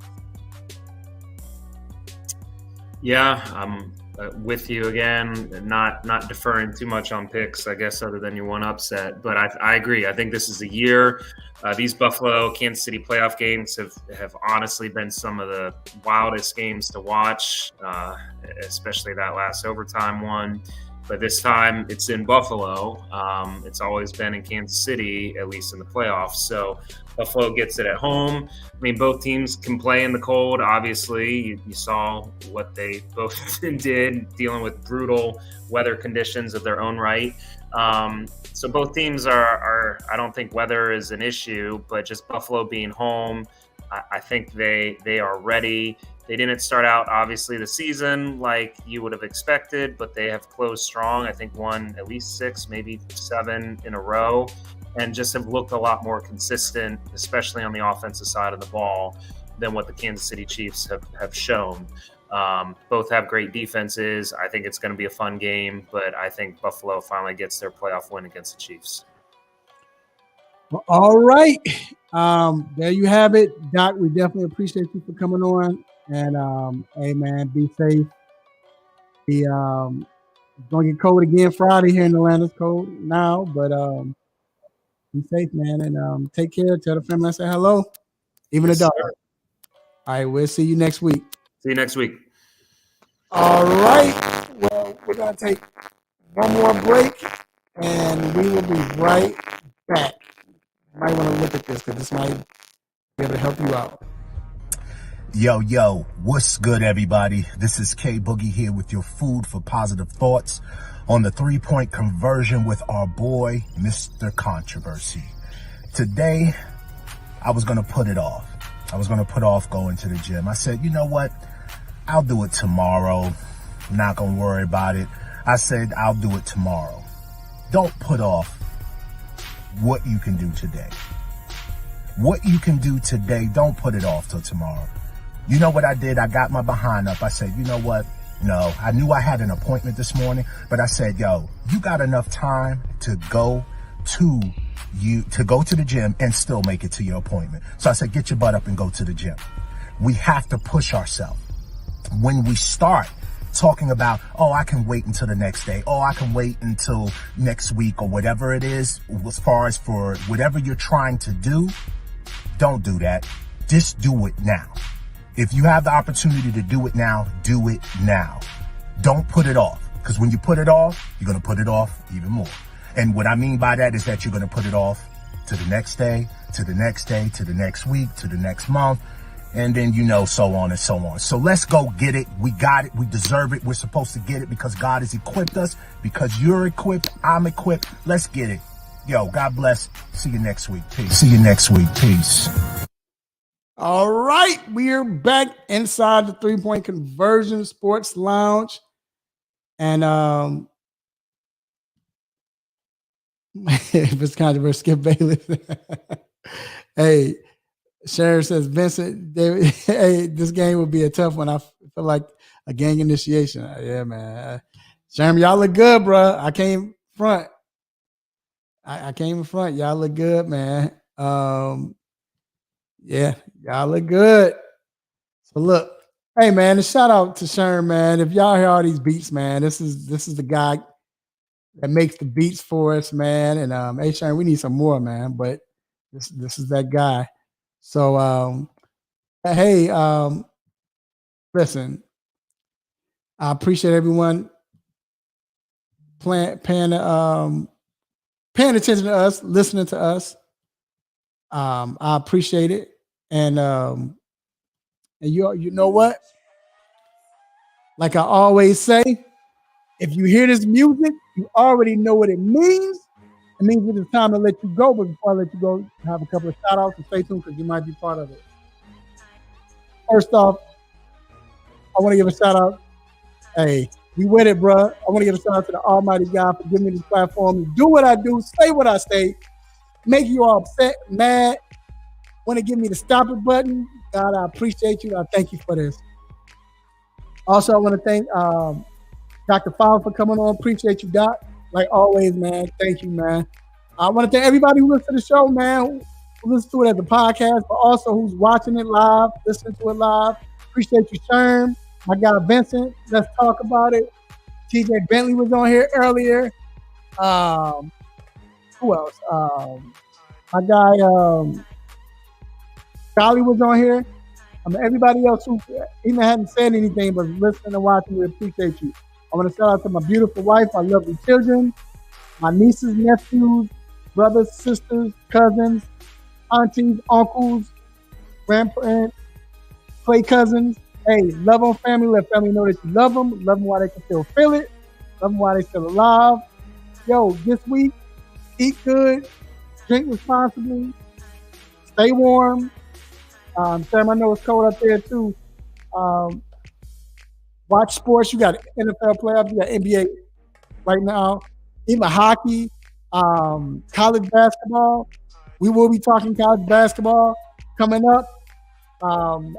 Speaker 10: Yeah, I'm with you again. Not deferring too much on picks, I guess, other than your one upset. But I agree. I think this is the year. These Buffalo Kansas City playoff games have honestly been some of the wildest games to watch, especially that last overtime one. but this time it's in Buffalo. It's always been in Kansas City, at least in the playoffs. So Buffalo gets it at home. I mean, both teams can play in the cold. Obviously, you saw what they both did, dealing with brutal weather conditions of their own right. So both teams are I don't think weather is an issue, but just Buffalo being home, I think they are ready. They didn't start out, obviously, the season like you would have expected, but they have closed strong. I think won at least 6, maybe 7 in a row, and just have looked a lot more consistent, especially on the offensive side of the ball, than what the Kansas City Chiefs have shown. Both have great defenses. I think it's going to be a fun game, but I think Buffalo finally gets their playoff win against the Chiefs.
Speaker 1: Well, all right. There you have it. Doc, we definitely appreciate you for coming on. And hey man, be safe. It's gonna get cold again Friday here in Atlanta. It's cold now, but be safe, man, and take care. Tell the family I say hello. Even
Speaker 10: Yes,
Speaker 1: the dog.
Speaker 10: sir.
Speaker 1: All right, we'll see you next week.
Speaker 10: See you next week.
Speaker 1: All right. Well, we're gonna take one more break, and we will be right back. You might want to look at this because this might be able to help you out.
Speaker 11: Yo, what's good, everybody? This is K Boogie here with your food for positive thoughts on the 3-point conversion with our boy, Mr. Controversy. Today, I was going to put it off. I was going to put off going to the gym. I said, you know what? I'll do it tomorrow. I'm not going to worry about it. I said, I'll do it tomorrow. Don't put off what you can do today. What you can do today, don't put it off till tomorrow. You know what I did? I got my behind up. I said, you know what? No, I knew I had an appointment this morning, but I said, yo, you got enough time to go to the gym and still make it to your appointment. So I said, get your butt up and go to the gym. We have to push ourselves. When we start talking about, oh, I can wait until the next day. Oh, I can wait until next week or whatever it is, as far as for whatever you're trying to do, don't do that. Just do it now. If you have the opportunity to do it now, do it now. Don't put it off, because when you put it off, you're going to put it off even more. And what I mean by that is that you're going to put it off to the next day, to the next day, to the next week, to the next month, and then, so on and so on. So let's go get it. We got it. We deserve it. We're supposed to get it because God has equipped us, because you're equipped. I'm equipped. Let's get it. Yo, God bless. See you next week. Peace. See you next week. Peace.
Speaker 1: All right, we are back inside the 3-point conversion sports lounge. And if it's controversial, Skip Bayless. Hey, Sharon says, Vincent, hey, this game will be a tough one. I feel like a gang initiation. Yeah, man. Sharon, y'all look good, bro. I came front. I came in front. Y'all look good, man. Yeah, y'all look good. So look, hey man, a shout out to Sharon, man. If y'all hear all these beats, man, this is the guy that makes the beats for us, man. And hey Sharon, we need some more, man. But this is that guy. So hey, listen, I appreciate everyone paying attention to us, listening to us. I appreciate it. And you know what? Like I always say, if you hear this music, you already know what it means. It means it's time to let you go. But before I let you go, have a couple of shout outs and stay tuned because you might be part of it. First off, I want to give a shout out. Hey, we with it, bro. I want to give a shout out to the Almighty God for giving me this platform to do what I do, say what I say, make you all upset, mad. Want to give me the stop it button. God, I appreciate you. I thank you for this. Also, I want to thank Dr. Fowler for coming on. Appreciate you, Doc. Like always, man. Thank you, man. I want to thank everybody who listens to the show, man, who listens to it as a podcast, but also who's watching it live, listening to it live. Appreciate you, Sherm. My guy, Vincent. Let's talk about it. TJ Bentley was on here earlier. Who else? My guy, Golly was on here. I mean, everybody else who even hadn't said anything but listening and watching, we appreciate you. I want to shout out to my beautiful wife, my lovely children, my nieces, nephews, brothers, sisters, cousins, aunties, uncles, grandparents, play cousins. Hey, love on family. Let family know that you love them. Love them while they can still feel it. Love them while they still alive. Yo, this week, eat good, drink responsibly, stay warm. Sam, I know it's cold up there too. Watch sports. You got NFL playoffs. You got NBA right now. Even hockey, college basketball. We will be talking college basketball coming up.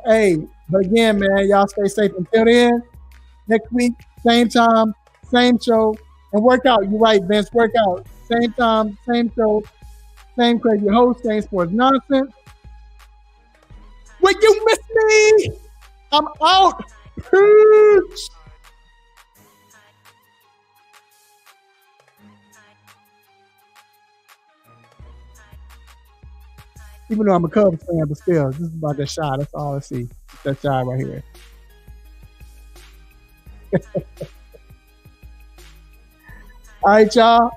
Speaker 1: Hey, but again, man, y'all stay safe until then. Next week, same time, same show, and work out. You're right, Vince. Work out. Same time, same show, same crazy host, same sports nonsense. When you miss me, I'm out. Peace. Even though I'm a Cubs fan, but still, this is about that shot. That's all I see. That shot right here. All right, y'all.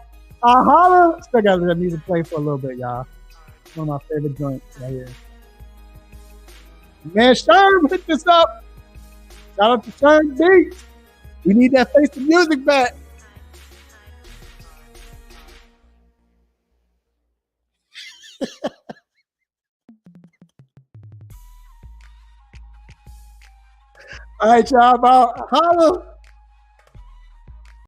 Speaker 1: I holla. Still got to let music play for a little bit, y'all. One of my favorite joints right here. Man, Sherm, hit this up. Shout out to Sherm Beats. We need that face of music back. All right, y'all. About holla.